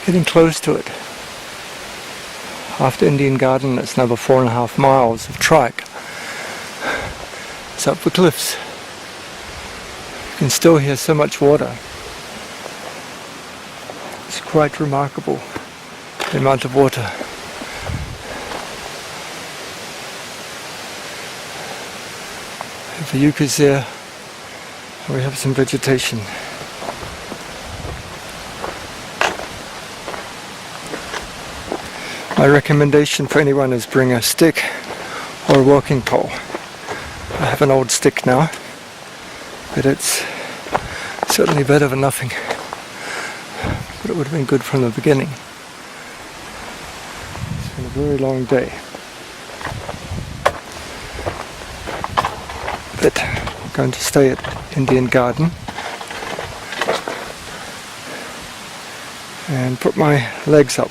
getting close to it. After Indian Garden, it's another 4.5 miles of trike. It's up the cliffs. You can still hear so much water. It's quite remarkable, the amount of water. The yucca's there, and we have some vegetation. My recommendation for anyone is bring a stick or a walking pole. I have an old stick now, but it's certainly better than nothing. But it would have been good from the beginning. It's been a very long day. But I'm going to stay at Indian Garden and put my legs up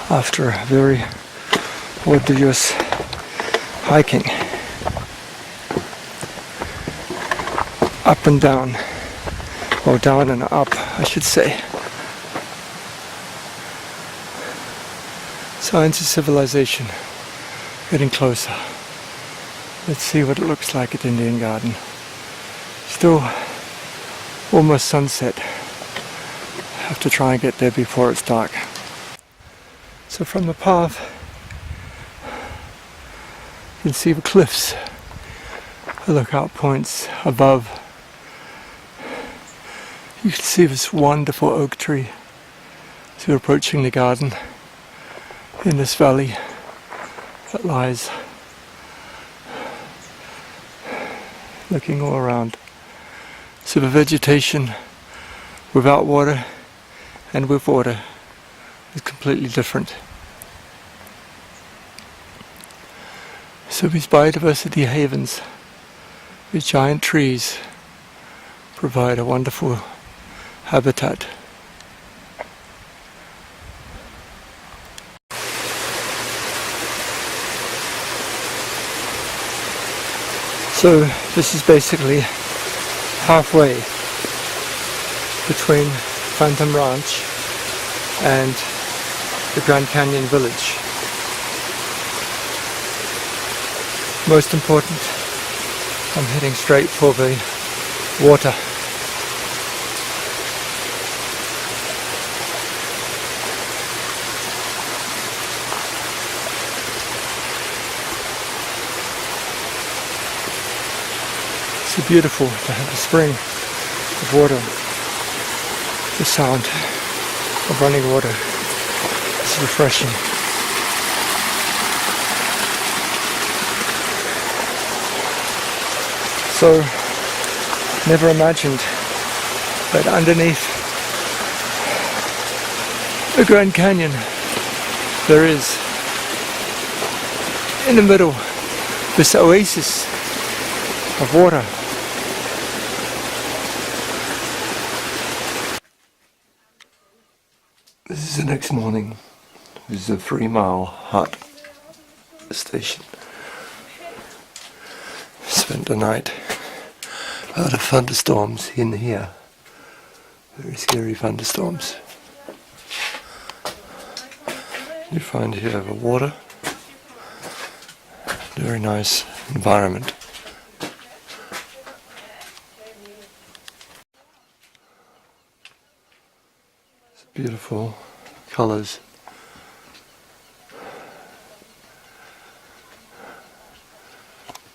after a very arduous hiking. Up and down, or down and up, I should say. Signs of civilization, getting closer. Let's see what it looks like at Indian Garden. Still almost sunset. Have to try and get there before it's dark. So from the path, you can see the cliffs, the lookout points above. You can see this wonderful oak tree as you're approaching the garden in this valley that lies, looking all around. So the vegetation without water and with water is completely different. So these biodiversity havens, these giant trees, provide a wonderful habitat. So this is basically halfway between Phantom Ranch and the Grand Canyon Village. Most important, I'm heading straight for the water. It's so beautiful to have a spring of water, the sound of running water. It's refreshing. So, never imagined that underneath the Grand Canyon there is in the middle this oasis of water. This is the next morning. This is a 3-mile hut station. Spent the night out of thunderstorms in here. Very scary thunderstorms. You find here the water. Very nice environment. It's beautiful colours.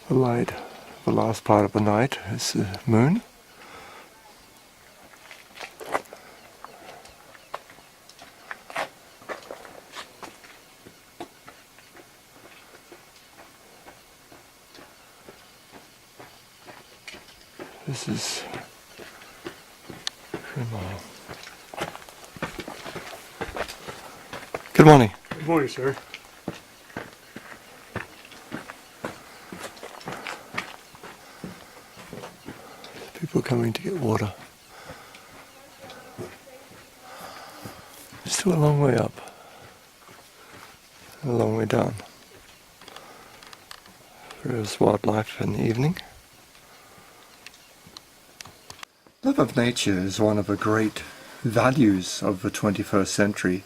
The light, the last part of the night is the moon. This is Fremont. Good morning. Good morning, sir. People coming to get water. Still a long way up. A long way down. There's wildlife in the evening. Love of nature is one of the great values of the 21st century.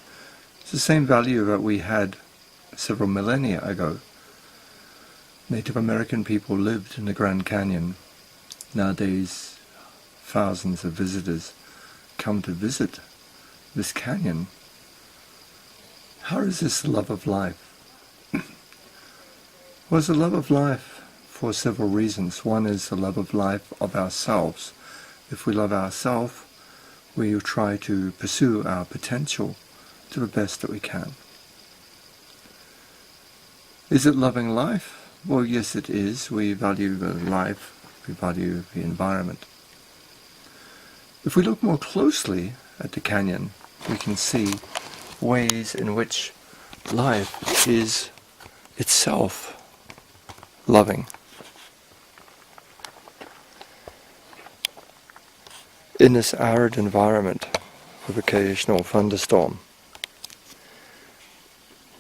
It's the same value that we had several millennia ago. Native American people lived in the Grand Canyon. Nowadays, thousands of visitors come to visit this canyon. How is this the love of life? Well, it's the love of life for several reasons. One is the love of life of ourselves. If we love ourselves, we will try to pursue our potential to the best that we can. Is it loving life? Well, yes, it is. We value the life. We value the environment. If we look more closely at the canyon, we can see ways in which life is itself loving. In this arid environment with occasional thunderstorm,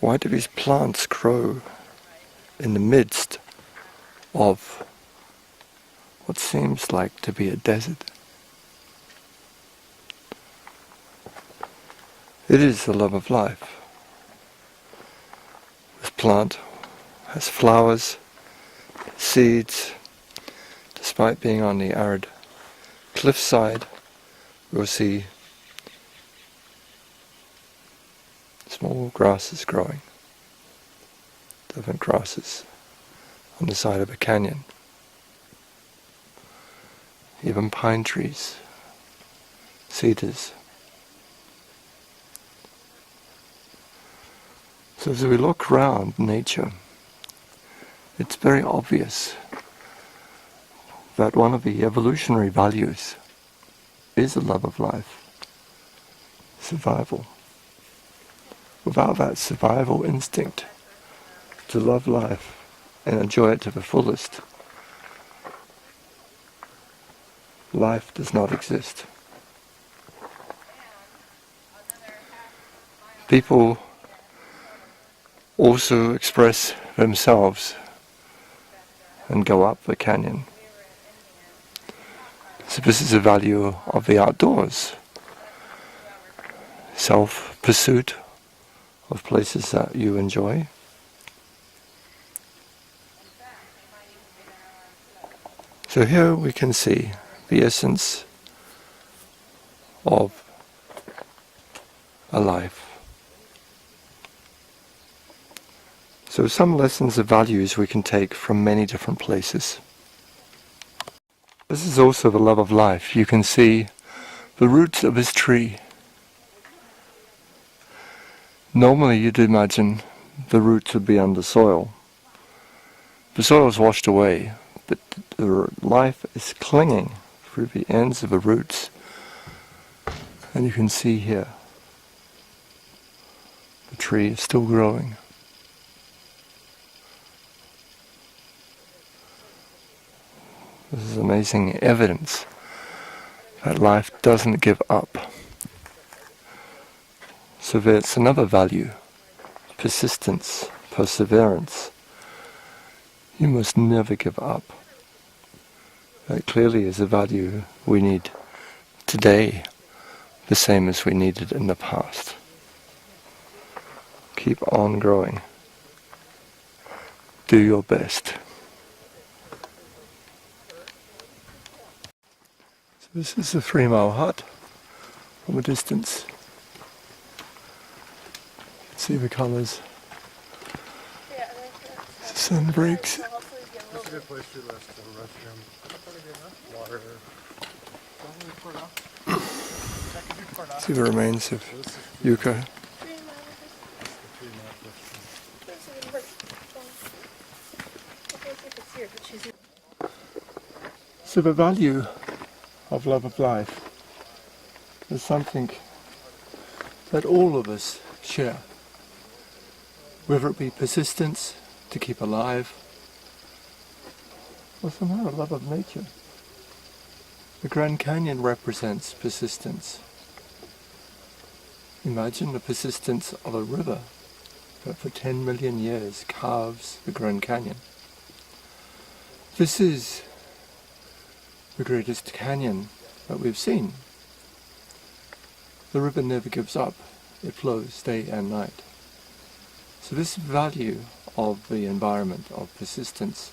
why do these plants grow in the midst of what seems like to be a desert? It is the love of life. This plant has flowers, seeds. Despite being on the arid cliffside, we'll see small grasses growing, different grasses on the side of a canyon. Even pine trees, cedars. So as we look around nature, it's very obvious that one of the evolutionary values is the love of life, survival. Without that survival instinct to love life and enjoy it to the fullest, life does not exist. People also express themselves and go up the canyon. So this is a value of the outdoors. Self-pursuit of places that you enjoy. So here we can see the essence of a life. So some lessons of values we can take from many different places. This is also the love of life. You can see the roots of this tree. Normally you'd imagine the roots would be under soil. The soil is washed away, but the life is clinging through the ends of the roots. And you can see here the tree tree is still growing. This is amazing evidence that life doesn't give up. So there's another value, persistence, perseverance. You must never give up. That clearly is a value we need today, the same as we needed in the past. Keep on growing. Do your best. So this is the 3 Mile hut from a distance. See the colours. The sun breaks. That's a good place to rest. Water. See the remains of yucca. So the value of love of life is something that all of us share. Whether it be persistence to keep alive, or somehow a love of nature. The Grand Canyon represents persistence. Imagine the persistence of a river that for 10 million years carves the Grand Canyon. This is the greatest canyon that we've seen. The river never gives up. It flows day and night. So this value of the environment, of persistence,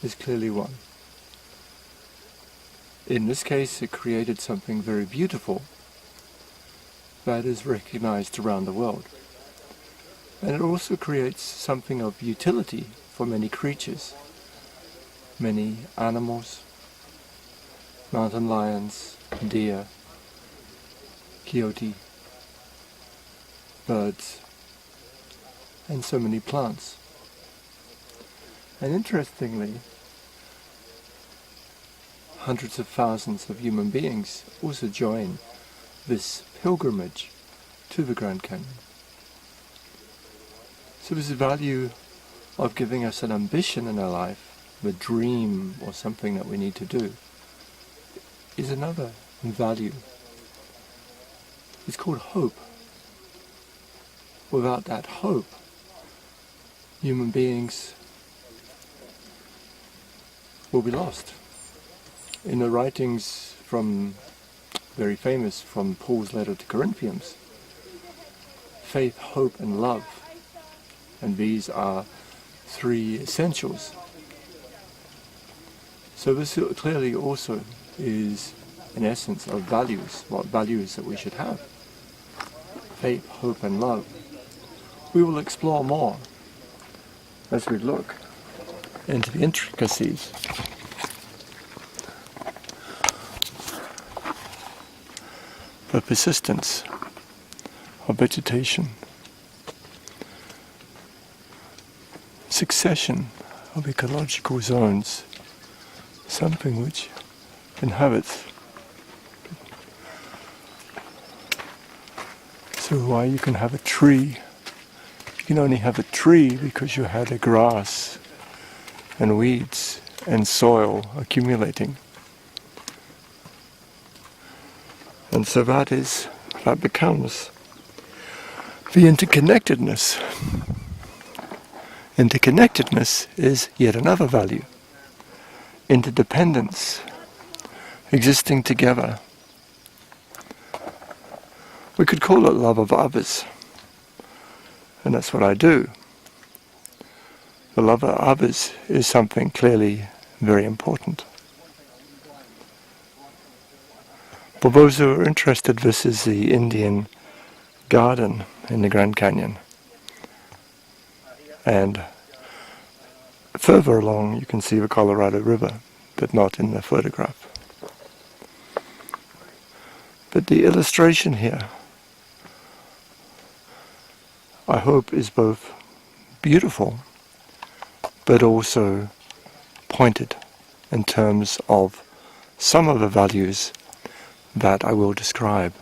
is clearly one. In this case, it created something very beautiful that is recognized around the world. And it also creates something of utility for many creatures, many animals, mountain lions, deer, coyote, birds, and so many plants. And interestingly, hundreds of thousands of human beings also join this pilgrimage to the Grand Canyon. So this value of giving us an ambition in our life, the dream or something that we need to do, is another value. It's called hope. Without that hope, human beings will be lost. In the writings very famous from Paul's letter to Corinthians, faith, hope and love, and these are 3 essentials. So this clearly also is an essence of values, what values that we should have. Faith, hope and love. We will explore more as we look into the intricacies. The persistence of vegetation, succession of ecological zones, something which inhabits. So why you can have a tree, you can only have a tree because you had a grass and weeds and soil accumulating. And so that becomes the interconnectedness. Interconnectedness is yet another value. Interdependence, existing together. We could call it love of others, and that's what I do. The love of others is something clearly very important. For those who are interested, this is the Indian garden in the Grand Canyon. And further along you can see the Colorado River, but not in the photograph. But the illustration here, I hope, is both beautiful but also pointed in terms of some of the values that I will describe.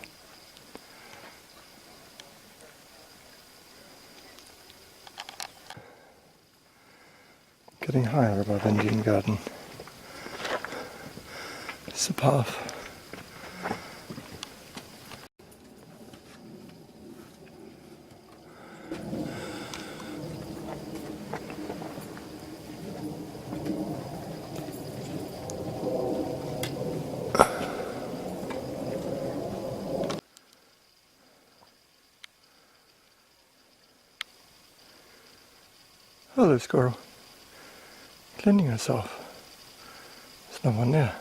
getting higher above Indian Garden. It's a path. Hello, squirrel. Cleaning herself. There's no one there.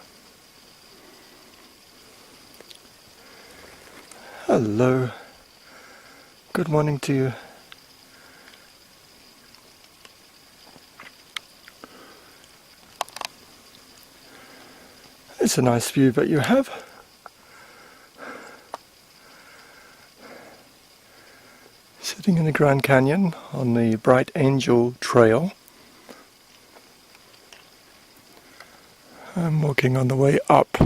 Hello. Good morning to you. It's a nice view that you have. Sitting in the Grand Canyon on the Bright Angel Trail. I'm walking on the way up.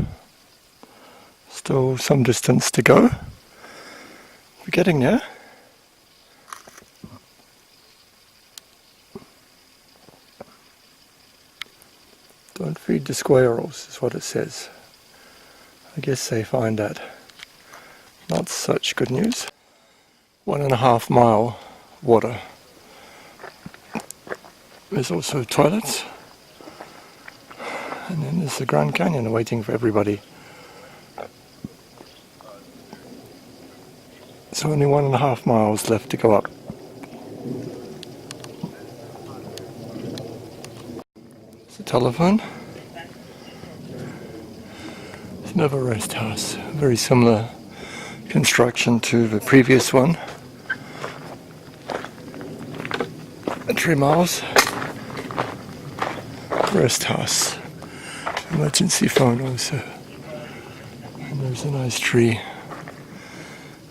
Still some distance to go. We're getting there. Don't feed the squirrels is what it says. I guess they find that not such good news. 1.5 mile water. There's also toilets. And then there's the Grand Canyon waiting for everybody. So only 1.5 miles left to go up. It's a telephone. It's another rest house. Very similar construction to the previous one. 3 miles. Rest house. Emergency phone also. And there's a nice tree.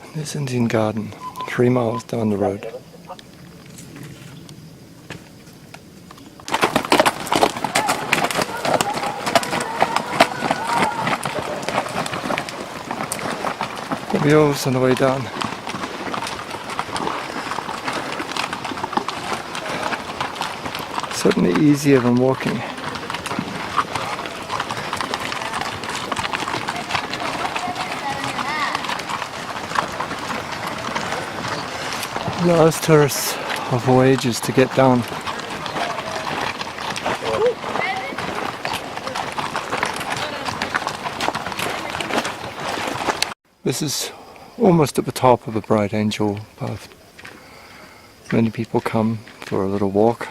And there's Indian Garden, 3 miles down the road. The wheels on the way down. Certainly easier than walking. Allows tourists of all ages to get down. This is almost at the top of the Bright Angel path. Many people come for a little walk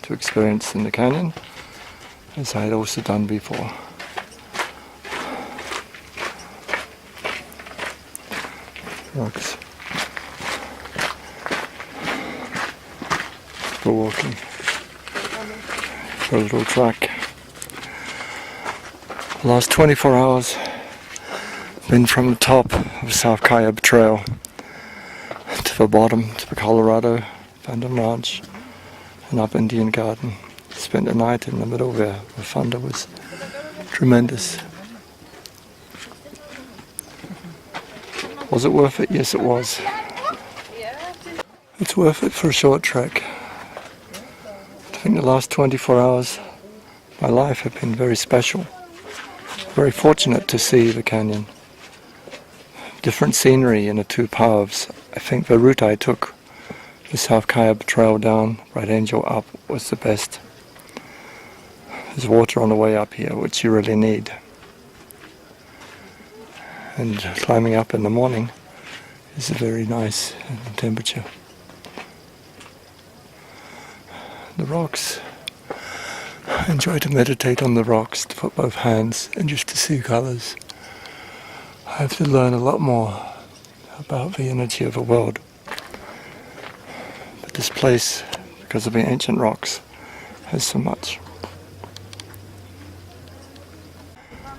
to experience in the canyon, as I had also done before. Rocks. For walking. For a little track. The last 24 hours been from the top of South Kaibab Trail to the bottom, to the Colorado, Phantom Ranch, and up Indian Garden. Spent a night in the middle there. The thunder was tremendous. Was it worth it? Yes, it was. It's worth it for a short trek. I think the last 24 hours of my life have been very special. Very fortunate to see the canyon. Different scenery in the two paths. I think the route I took, the South Kaibab Trail down, Bright Angel up, was the best. There's water on the way up here, which you really need. And climbing up in the morning is a very nice temperature. The rocks. I enjoy to meditate on the rocks, to put both hands and just to see colours. I have to learn a lot more about the energy of the world. But this place, because of the ancient rocks, has so much.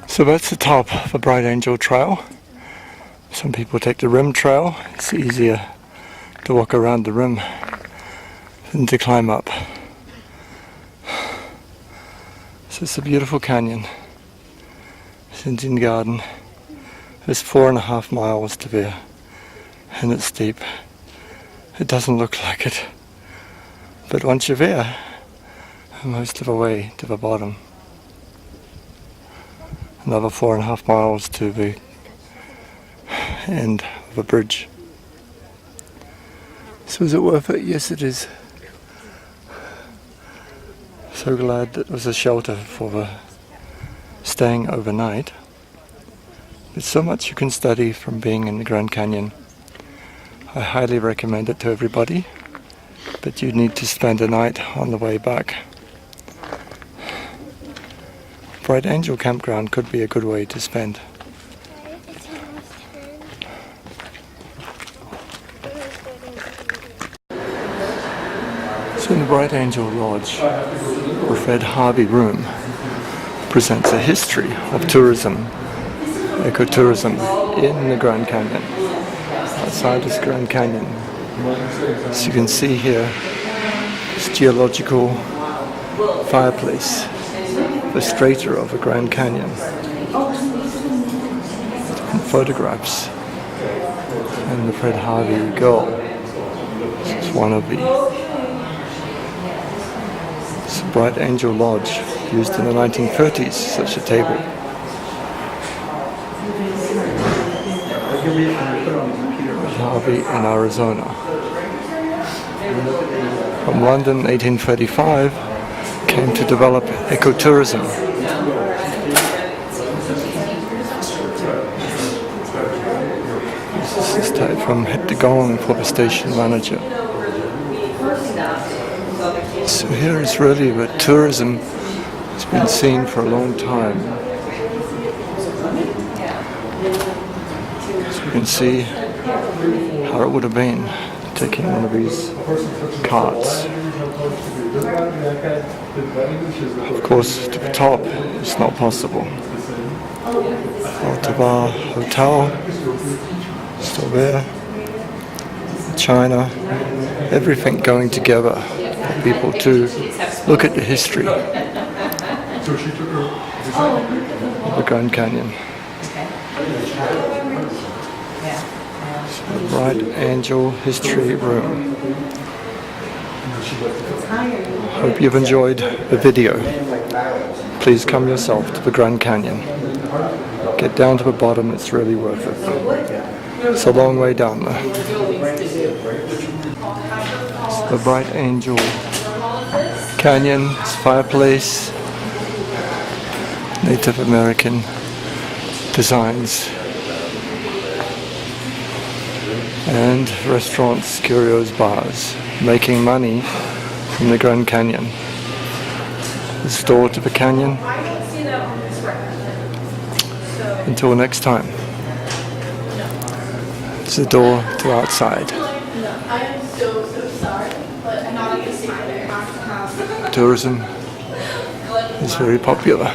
So that's the top of the Bright Angel Trail. Some people take the rim trail. It's easier to walk around the rim than to climb up. So it's a beautiful canyon. It's Indian Garden. There's 4.5 miles to there, and it's steep. It doesn't look like it, but once you're there, most of the way to the bottom. Another 4.5 miles to the end of the bridge. So is it worth it? Yes, it is. So glad that there was a shelter for the staying overnight. There's so much you can study from being in the Grand Canyon. I highly recommend it to everybody, but you need to spend a night on the way back. Bright Angel Campground could be a good way to spend. So in the Bright Angel Lodge, the Fred Harvey Room presents a history of tourism, ecotourism in the Grand Canyon, outside this Grand Canyon. As you can see here, this geological fireplace, the strata of the Grand Canyon, and photographs, and the Fred Harvey girl. This is one of the Bright Angel Lodge, used in the 1930s, such a table. Harvey in Arizona. From London, 1835, came to develop ecotourism. This is type from Hit the Gong for the station manager. So here is really where tourism has been seen for a long time. So you can see how it would have been taking one of these carts. Of course, to the top it's not possible. Altabar Hotel, still there. China, everything going together for people to look at the history of the Grand Canyon. So the Bright Angel History Room. Hope you've enjoyed the video. Please come yourself to the Grand Canyon. Get down to the bottom, it's really worth it. It's a long way down there. It's the Bright Angel Canyon, it's fireplace, Native American designs, and restaurants, curios, bars, making money from the Grand Canyon. This door to the canyon. Until next time. It's the door to outside. Tourism is very popular.